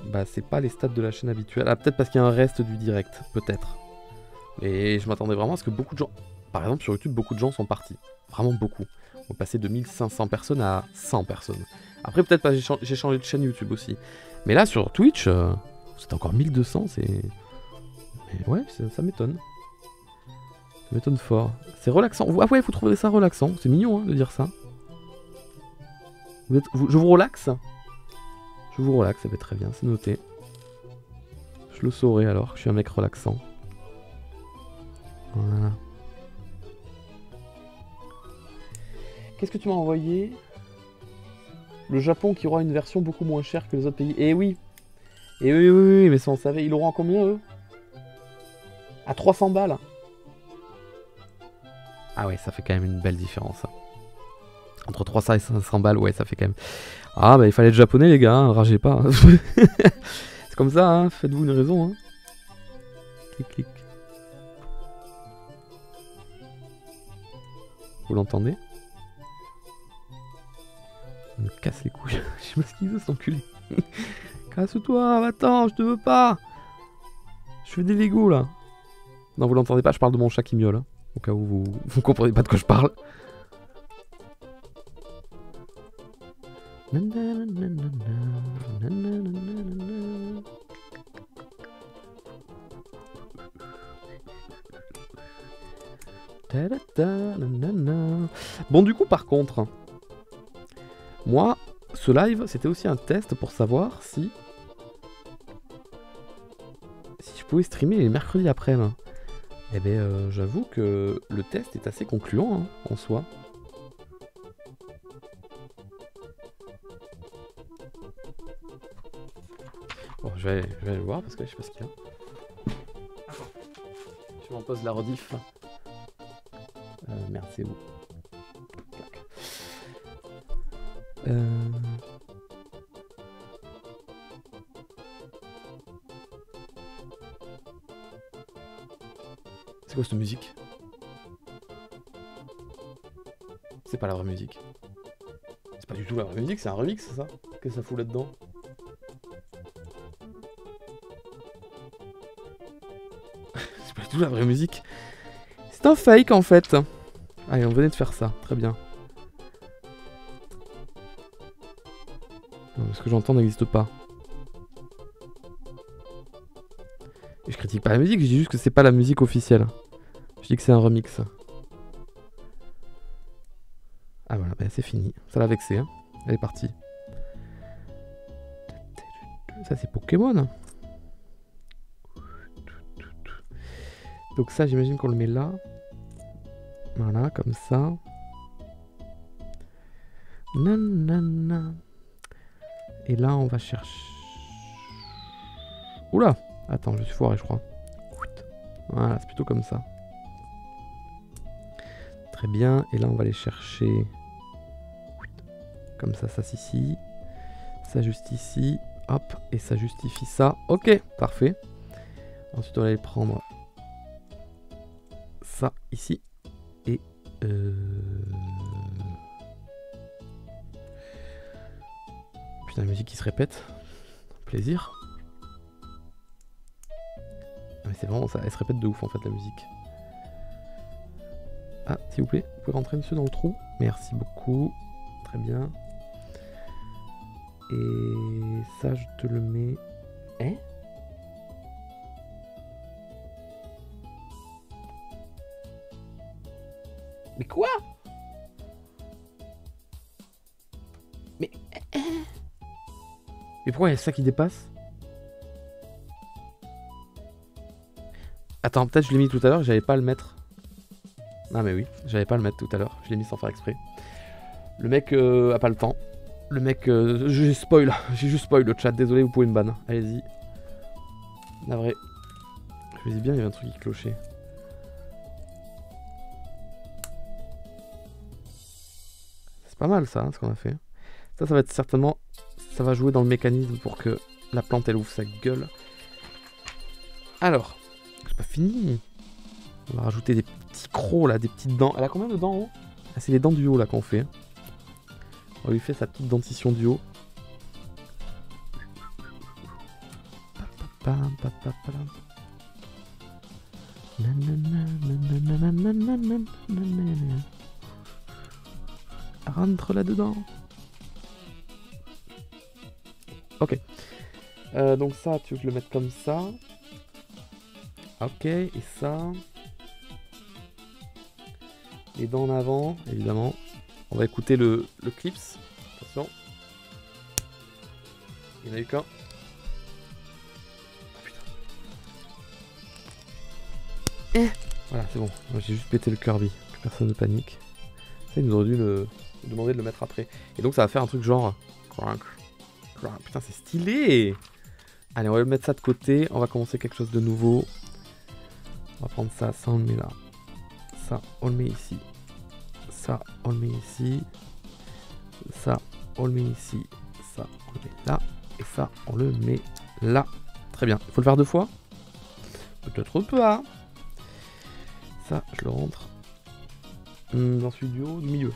Speaker 1: Bah, c'est pas les stats de la chaîne habituelle. Ah, peut-être parce qu'il y a un reste du direct. Peut-être. Mais je m'attendais vraiment à ce que beaucoup de gens... Par exemple, sur YouTube, beaucoup de gens sont partis. Vraiment beaucoup. On est passé de 1500 personnes à 100 personnes. Après, peut-être pas, j'ai changé de chaîne YouTube aussi. Mais là, sur Twitch, c'est encore 1200, c'est... Mais ouais, ça m'étonne. Ça m'étonne fort. C'est relaxant. Ah ouais, vous trouverez ça relaxant. C'est mignon hein, de dire ça. Je vous relaxe. Je vous relaxe, ça va être très bien, c'est noté. Je le saurai alors, je suis un mec relaxant. Voilà. Qu'est-ce que tu m'as envoyé? Le Japon qui aura une version beaucoup moins chère que les autres pays. Eh oui. Eh oui, oui, oui, mais ça on savait. Ils l'auront à combien eux? À 300 balles. Ah ouais, ça fait quand même une belle différence. Entre 300 et 500 balles, ouais, ça fait quand même... Ah bah il fallait être japonais les gars, hein, ragez pas. Hein. C'est comme ça, hein, faites-vous une raison. Hein. Clic, clic. Vous l'entendez? Il me casse les couilles. Je sais pas ce qu'il veut cet enculé. Casse-toi, attends, je te veux pas. Je fais des Legos là. Non, vous l'entendez pas, je parle de mon chat qui miaule. Hein, au cas où vous comprenez pas de quoi je parle. Bon, du coup, par contre, moi, ce live, c'était aussi un test pour savoir si je pouvais streamer les mercredis après-midi. Eh ben, j'avoue que le test est assez concluant hein, en soi. Bon, je vais aller le voir parce que je sais pas ce qu'il y a. Je m'en pose la rediff. Merde, c'est où? C'est quoi cette musique? C'est pas la vraie musique. C'est pas du tout la vraie musique, c'est un remix, c'est ça? Qu'est-ce que ça fout là-dedans? C'est pas du tout la vraie musique. C'est un fake en fait. Allez, on venait de faire ça, très bien. Non, ce que j'entends n'existe pas. Et je critique pas la musique, je dis juste que c'est pas la musique officielle. Je dis que c'est un remix. Ah voilà, bah c'est fini. Ça l'a vexé, hein. Elle est partie. Ça c'est Pokémon. Donc ça j'imagine qu'on le met là. Voilà, comme ça. Nanana. Et là on va chercher... Oula! Attends, je suis foiré je crois. Voilà, c'est plutôt comme ça. Très bien, et là on va aller chercher... Comme ça, ça ici. Ça juste ici. Hop, et ça justifie ça. Ok, parfait. Ensuite on va aller prendre... ça ici. Et... Putain, la musique qui se répète. Plaisir. Mais c'est vraiment ça, elle se répète de ouf en fait la musique. Ah, s'il vous plaît, vous pouvez rentrer monsieur dans le trou. Merci beaucoup. Très bien. Et ça, je te le mets... Hein? Mais quoi? Mais... Mais pourquoi il y a ça qui dépasse? Attends, peut-être je l'ai mis tout à l'heure, j'avais pas à le mettre. Ah mais oui, j'avais pas à le mettre tout à l'heure, je l'ai mis sans faire exprès. Le mec a pas le temps. Le mec, j'ai juste spoil le chat, désolé, vous pouvez me ban. Allez-y. Navré. Je me dis bien, il y avait un truc qui clochait. C'est pas mal ça, hein, ce qu'on a fait. Ça va être certainement... Ça va jouer dans le mécanisme pour que la plante, elle ouvre sa gueule. Alors, c'est pas fini. On va rajouter des petits crocs là, des petites dents. Elle a combien de dents en haut? Ah, c'est les dents du haut là qu'on fait. On lui fait sa petite dentition du haut. Rentre là-dedans. Ok. Donc ça, tu veux que je le mette comme ça. Ok, et ça... Les dents en avant, évidemment. On va écouter le clips. Attention. Il n'y en a eu qu'un. Oh, putain. Voilà, c'est bon. J'ai juste pété le Kirby. Que personne ne panique. Ça, ils nous auraient dû nous demander de le mettre après. Et donc, ça va faire un truc genre... Putain, c'est stylé! Allez, on va mettre ça de côté. On va commencer quelque chose de nouveau. On va prendre ça, ça on le met là. Ça, on le met ici. Ça, on le met ici. Ça, on le met ici. Ça, on le met là. Et ça, on le met là. Très bien. Il faut le faire 2 fois. Peut-être pas. Ça, je le rentre dans celui du haut, du milieu.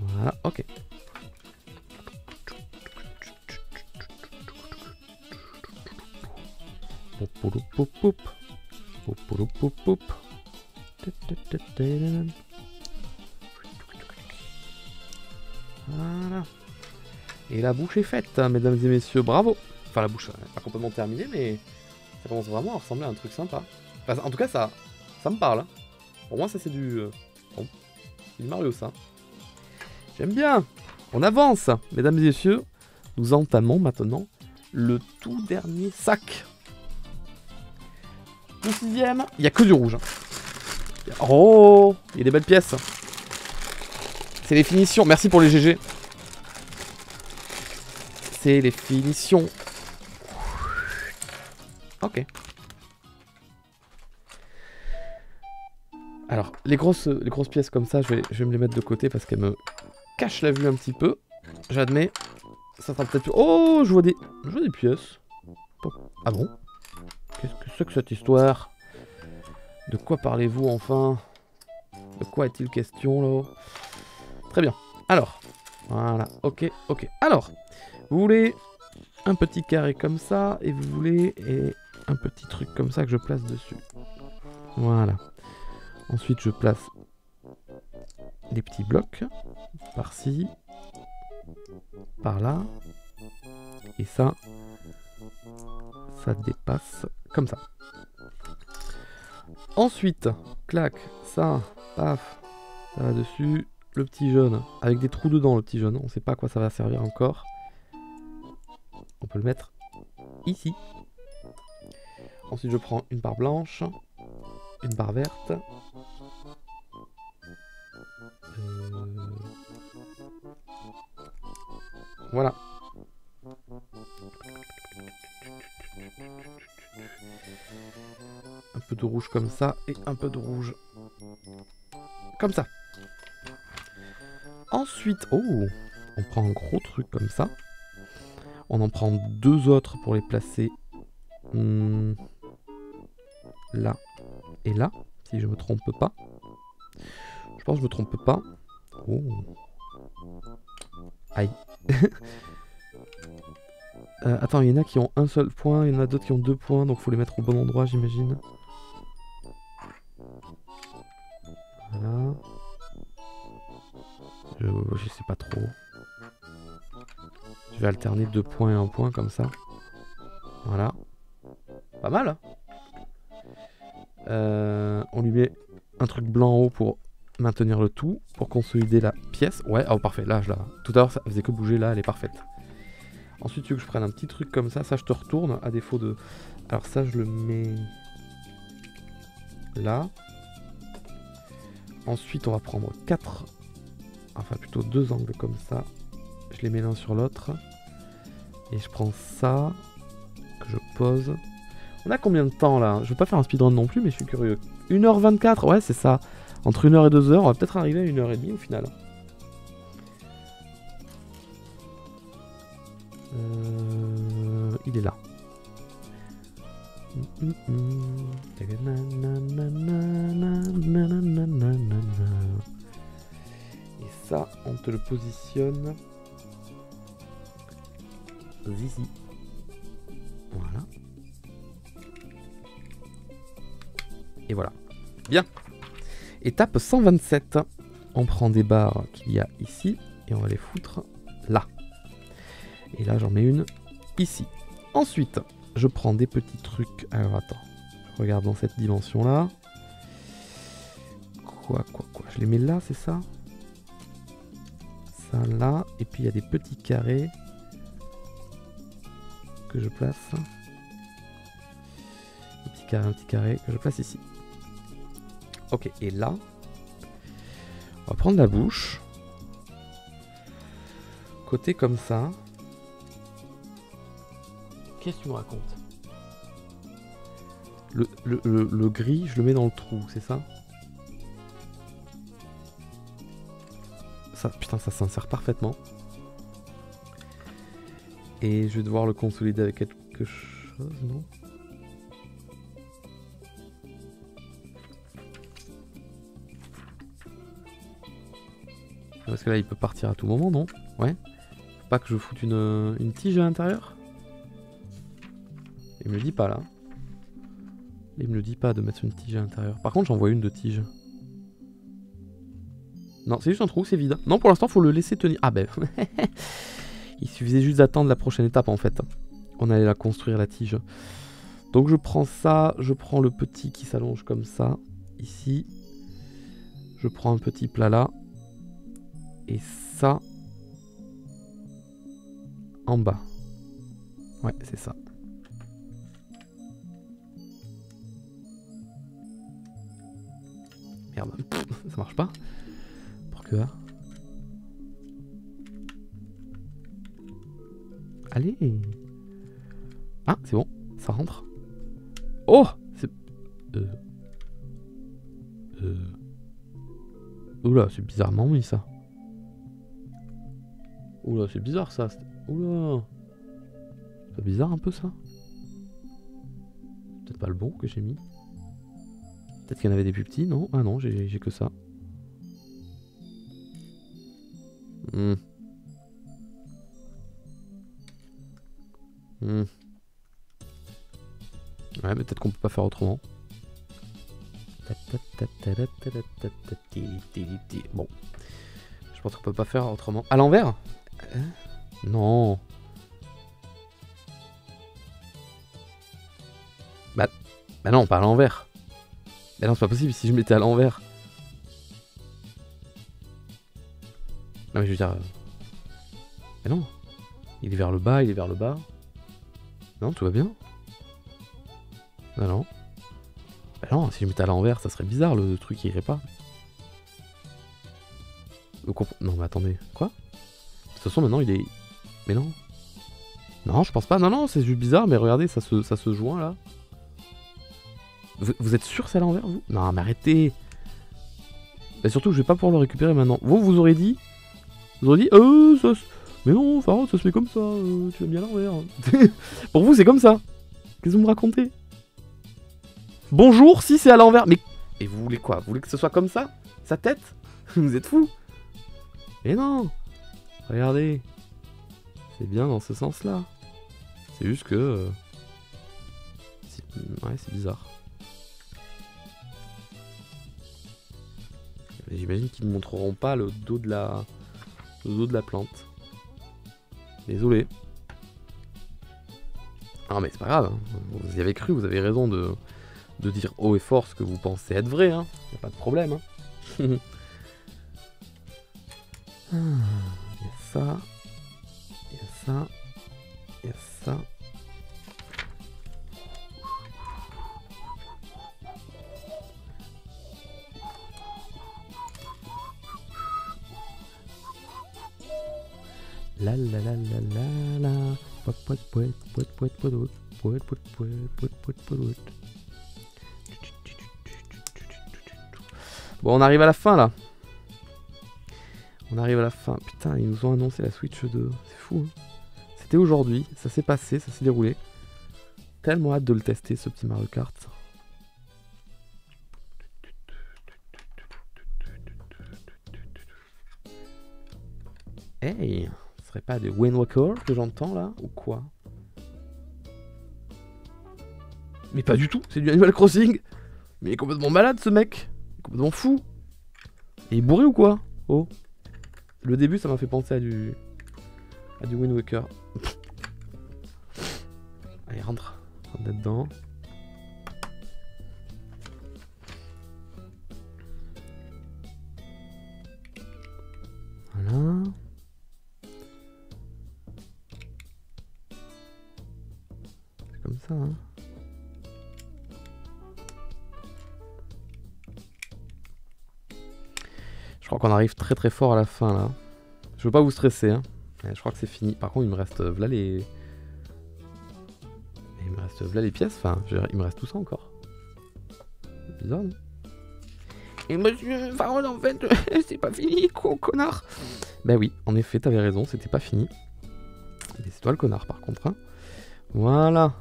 Speaker 1: Voilà, ok. Voilà. Et la bouche est faite, mesdames et messieurs, bravo. Enfin, la bouche n'est pas complètement terminée, mais ça commence vraiment à ressembler à un truc sympa. Enfin, en tout cas, ça me parle. Pour moi, ça c'est du... bon, c'est du Mario, ça. J'aime bien. On avance, mesdames et messieurs. Nous entamons maintenant le tout dernier sac. Le 6ème, il n'y a que du rouge. Oh, il y a des belles pièces. C'est les finitions. Merci pour les GG. C'est les finitions. Ok. Alors, les grosses pièces comme ça, je vais me les mettre de côté parce qu'elles me cachent la vue un petit peu. J'admets. Ça sera peut-être... Oh, je vois des pièces. Ah bon? Qu'est-ce que c'est que cette histoire? De quoi parlez-vous enfin? De quoi est-il question là? Très bien. Alors, voilà. Ok, ok. Alors, vous voulez un petit carré comme ça et vous voulez un petit truc comme ça que je place dessus. Voilà. Ensuite, je place des petits blocs par-ci, par-là, et ça dépasse comme ça. Ensuite, clac, ça, paf, ça va dessus. Le petit jaune, avec des trous dedans, le petit jaune, on ne sait pas à quoi ça va servir encore. On peut le mettre ici. Ensuite, je prends une barre blanche, une barre verte. Voilà. Un peu de rouge comme ça et un peu de rouge comme ça. Ensuite, oh, on prend un gros truc comme ça. On en prend 2 autres pour les placer là et là, si je me trompe pas. Je pense que je me trompe pas. Oh. Aïe. Attends, il y en a qui ont un seul point, il y en a d'autres qui ont 2 points, donc faut les mettre au bon endroit, j'imagine. Voilà. Je sais pas trop. Je vais alterner 2 points et 1 point comme ça. Voilà. Pas mal. On lui met un truc blanc en haut pour maintenir le tout, pour consolider la pièce. Ouais, oh parfait, là, tout à l'heure ça faisait que bouger, là elle est parfaite. Ensuite tu veux que je prenne un petit truc comme ça, je te retourne, à défaut de... Alors ça je le mets... là. Ensuite on va prendre 4... Enfin plutôt 2 angles comme ça. Je les mets l'un sur l'autre. Et je prends ça, que je pose. On a combien de temps là? Je veux pas faire un speedrun non plus, mais je suis curieux. 1h24, ouais c'est ça. Entre 1h et 2h, on va peut-être arriver à 1h30 au final. Il est là. Et ça, on te le positionne ici. Voilà. Et voilà. Bien. Étape 127. On prend des barres qu'il y a ici et on va les foutre là. Et là, j'en mets une ici. Ensuite, je prends des petits trucs. Alors, attends. Je regarde dans cette dimension-là. Quoi. Je les mets là, c'est ça? Ça là. Et puis il y a des petits carrés que je place. Un petit carré que je place ici. Ok, et là, on va prendre la bouche. Côté comme ça. Qu'est-ce que tu me racontes? Le gris, je le mets dans le trou, c'est ça? Ça, putain, ça s'insère parfaitement. Et je vais devoir le consolider avec quelque chose, non? Parce que là, il peut partir à tout moment, non? Ouais. Faut pas que je foute une tige à l'intérieur? Il me le dit pas, là. Il me le dit pas de mettre une tige à l'intérieur. Par contre, j'en vois une de tige. Non, c'est juste un trou, c'est vide. Non, pour l'instant, faut le laisser tenir. Ah ben... Il suffisait juste d'attendre la prochaine étape, en fait. On allait la construire, la tige. Donc, je prends ça. Je prends le petit qui s'allonge comme ça. Ici. Je prends un petit plat là. Et ça, en bas. Ouais, c'est ça. Merde, ça marche pas. Pourquoi? Allez. Ah, c'est bon, ça rentre. Oh, c'est... Oula, c'est bizarrement mis ça. Oula, c'est bizarre ça. Oula. C'est bizarre un peu ça. Peut-être pas le bon que j'ai mis. Peut-être qu'il y en avait des plus petits, non? Ah non, j'ai que ça. Ouais, mais peut-être qu'on peut pas faire autrement. Bon. Je pense qu'on peut pas faire autrement. À l'envers? Non. Bah non, pas à l'envers. Bah non, c'est pas possible si je mettais à l'envers. Non mais je veux dire... Mais non. Il est vers le bas, il est vers le bas. Non, tout va bien. Bah non. Bah non, si je mettais à l'envers, ça serait bizarre, le truc il irait pas. Non mais attendez, quoi? De toute façon maintenant il est... Mais non. Non, je pense pas, non, c'est juste bizarre, mais regardez, ça se joint là. Vous êtes sûr que c'est à l'envers, vous? Non mais arrêtez. Bah surtout, je vais pas pouvoir le récupérer maintenant. Vous aurez dit... Vous aurez dit, ça... Mais non, Pharaon, ça se fait comme ça, tu l'as mis à l'envers. Pour vous, c'est comme ça. Qu'est-ce que vous me racontez? Bonjour, si c'est à l'envers. Mais... Et vous voulez quoi? Vous voulez que ce soit comme ça? Sa tête? Vous êtes fous? Mais non. Regardez. C'est bien dans ce sens-là. C'est juste que... Ouais, c'est bizarre. J'imagine qu'ils ne montreront pas le dos de la plante. Désolé. Non mais c'est pas grave. Hein. Vous y avez cru, vous avez raison de dire haut et fort ce que vous pensez être vrai. Hein. Y a pas de problème. Hein. Il y a ça. Il y a ça. Il y a ça. La la la la la la. Bon, on arrive à la fin là. On arrive à la fin. Putain, ils nous ont annoncé la Switch 2. C'est fou. Hein. C'était aujourd'hui. Ça s'est passé, ça s'est déroulé. Tellement hâte de le tester, ce petit Mario Kart. Hey, ce serait pas des Wind Waker que j'entends là? Ou quoi? Mais pas du tout, c'est du Animal Crossing. Mais il est complètement malade ce mec. Il est complètement fou. Et il est bourré ou quoi? Oh. Le début ça m'a fait penser à du Wind Waker. Allez, rentre là-dedans. crois qu'on arrive très très fort à la fin là. Je veux pas vous stresser, hein. Je crois que c'est fini. Par contre, il me reste là les... Il me reste là les pièces, enfin, il me reste tout ça encore. C'est bizarre, non? Et monsieur Farol, en fait, c'est pas fini, connard. Bah oui, en effet, t'avais raison, c'était pas fini. Mais c'est toi le connard, par contre, hein. Voilà.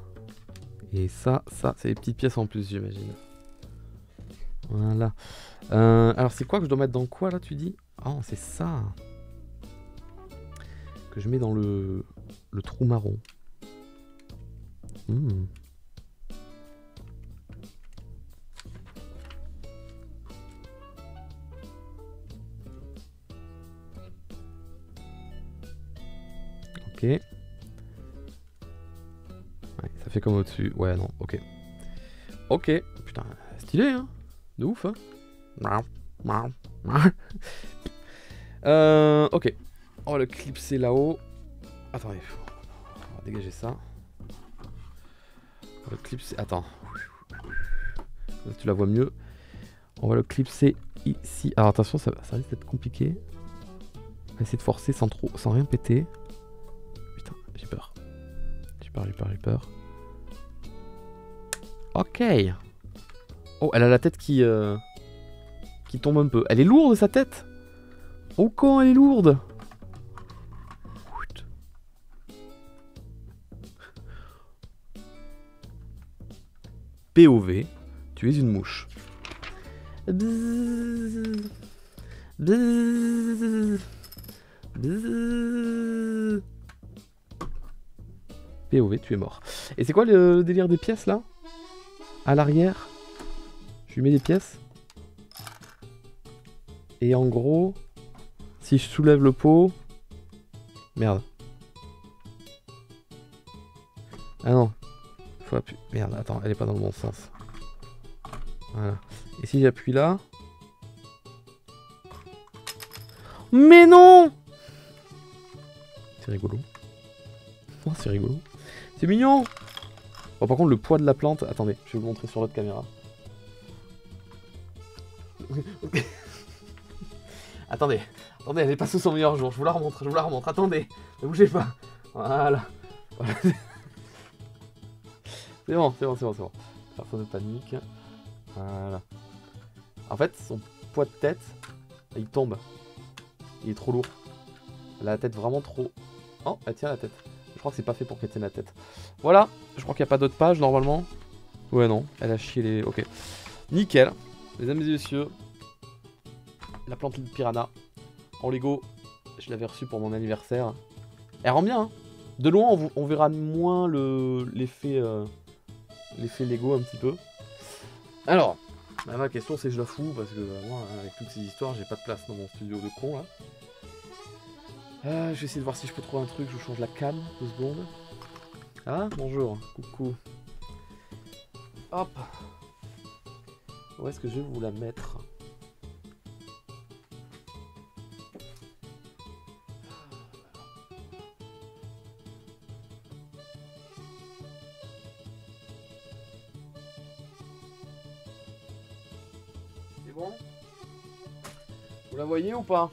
Speaker 1: Et ça, c'est les petites pièces en plus, j'imagine. Voilà. Alors, c'est quoi que je dois mettre dans quoi, là, tu dis? Oh, c'est ça. Que je mets dans le trou marron. Ok. Ouais, ça fait comme au-dessus. Ouais, non, ok. Ok. Putain, stylé, hein. De ouf, hein. Ok. On va le clipser là-haut. Attendez. On va dégager ça. On va le clipser. Attends. Là, tu la vois mieux. On va le clipser ici. Alors attention, ça risque d'être compliqué. On va essayer de forcer sans rien péter. Putain, j'ai peur. J'ai peur. Ok. Oh, elle a la tête qui tombe un peu. Elle est lourde, sa tête. Oh, quand elle est lourde. POV, tu es une mouche. Bzzz. Bzzz. Bzzz. POV, tu es mort. Et c'est quoi le délire des pièces là? À l'arrière, je lui mets des pièces. Et en gros, si je soulève le pot... Merde. Ah non. Faut appuyer. Merde, attends, elle est pas dans le bon sens. Voilà. Et si j'appuie là... Mais non! C'est rigolo. Oh, c'est rigolo. C'est mignon! Bon, par contre, le poids de la plante... Attendez, je vais vous montrer sur l'autre caméra. Attendez, elle est pas sous son meilleur jour. Je vous la remontre. Attendez, ne bougez pas. Voilà. C'est bon. Personne ne panique. Voilà. En fait, son poids de tête, il tombe. Il est trop lourd. Elle a la tête vraiment trop... Oh, elle tient la tête. Je crois que c'est pas fait pour qu'elle tienne la tête. Voilà, je crois qu'il n'y a pas d'autres pages normalement. Ouais, non, elle a chié les... Ok. Nickel. Mesdames et messieurs, la plante de piranha en Lego, je l'avais reçue pour mon anniversaire. Elle rend bien, hein. De loin, on verra moins l'effet Lego un petit peu. Alors, ma question c'est je la fous parce que moi, avec toutes ces histoires, j'ai pas de place dans mon studio de con là. Je vais essayer de voir si je peux trouver un truc. Je vous change la cam, 2 secondes. Ah, bonjour, coucou. Hop. Où est-ce que je vais vous la mettre? C'est bon? Vous la voyez ou pas?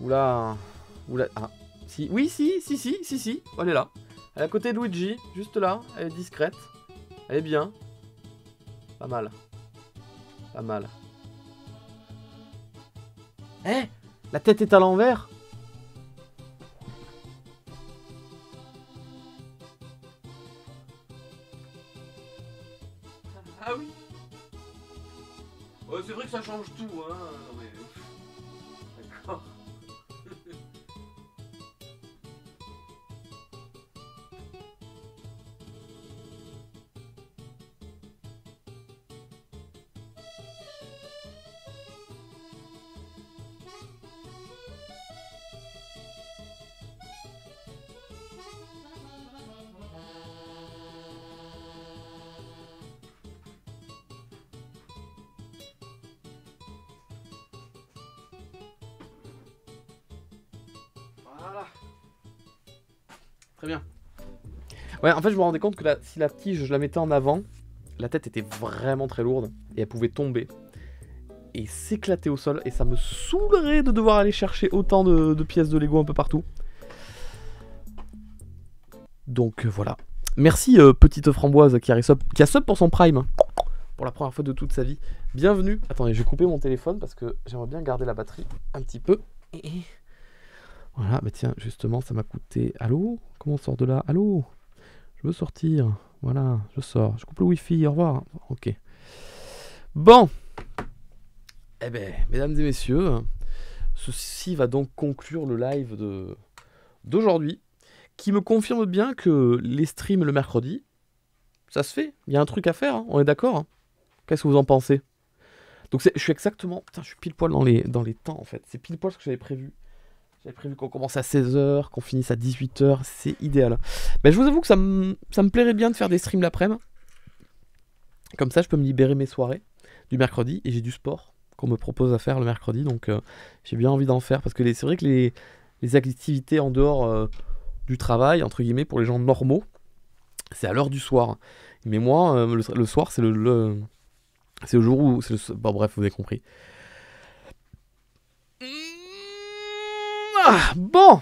Speaker 1: Oula. Ah. Si. Oui, si. Elle est là. Elle est à côté de Luigi. Juste là. Elle est discrète. Elle est bien. Pas mal. Eh, la tête est à l'envers. Ah oui. C'est vrai que ça change tout, hein. Non, mais... D'accord. Voilà. Très bien. Ouais, en fait, je me rendais compte que si la tige, je la mettais en avant, la tête était vraiment très lourde et elle pouvait tomber. et s'éclater au sol. Et ça me saoulerait de devoir aller chercher autant de pièces de Lego un peu partout. Donc voilà. Merci petite framboise qui a sub pour son prime. Pour la première fois de toute sa vie. Bienvenue. Attendez, je vais couper mon téléphone parce que j'aimerais bien garder la batterie un petit peu. Voilà, mais tiens, justement, ça m'a coûté... Allô? Comment on sort de là? Allô? Je veux sortir. Voilà, je sors. Je coupe le wifi, au revoir. Ok. Bon. Eh ben, mesdames et messieurs, ceci va donc conclure le live d'aujourd'hui, qui me confirme bien que les streams le mercredi, ça se fait. Il y a un truc à faire, hein, on est d'accord, hein. Qu'est-ce que vous en pensez? Donc je suis exactement... Putain, je suis pile poil dans les temps, en fait. C'est pile poil ce que j'avais prévu. J'avais prévu qu'on commence à 16h, qu'on finisse à 18h. C'est idéal. Ben, je vous avoue que ça me plairait bien de faire des streams l'après-midi. Comme ça, je peux me libérer mes soirées du mercredi. Et j'ai du sport qu'on me propose à faire le mercredi. Donc j'ai bien envie d'en faire. Parce que c'est vrai que les activités en dehors du travail, entre guillemets, pour les gens normaux, c'est à l'heure du soir. Mais moi, le soir, c'est c'est le jour où... Bon, bref, vous avez compris. Bon,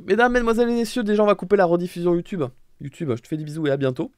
Speaker 1: mesdames, mesdemoiselles et messieurs, déjà on va couper la rediffusion YouTube. YouTube, je te fais des bisous et à bientôt.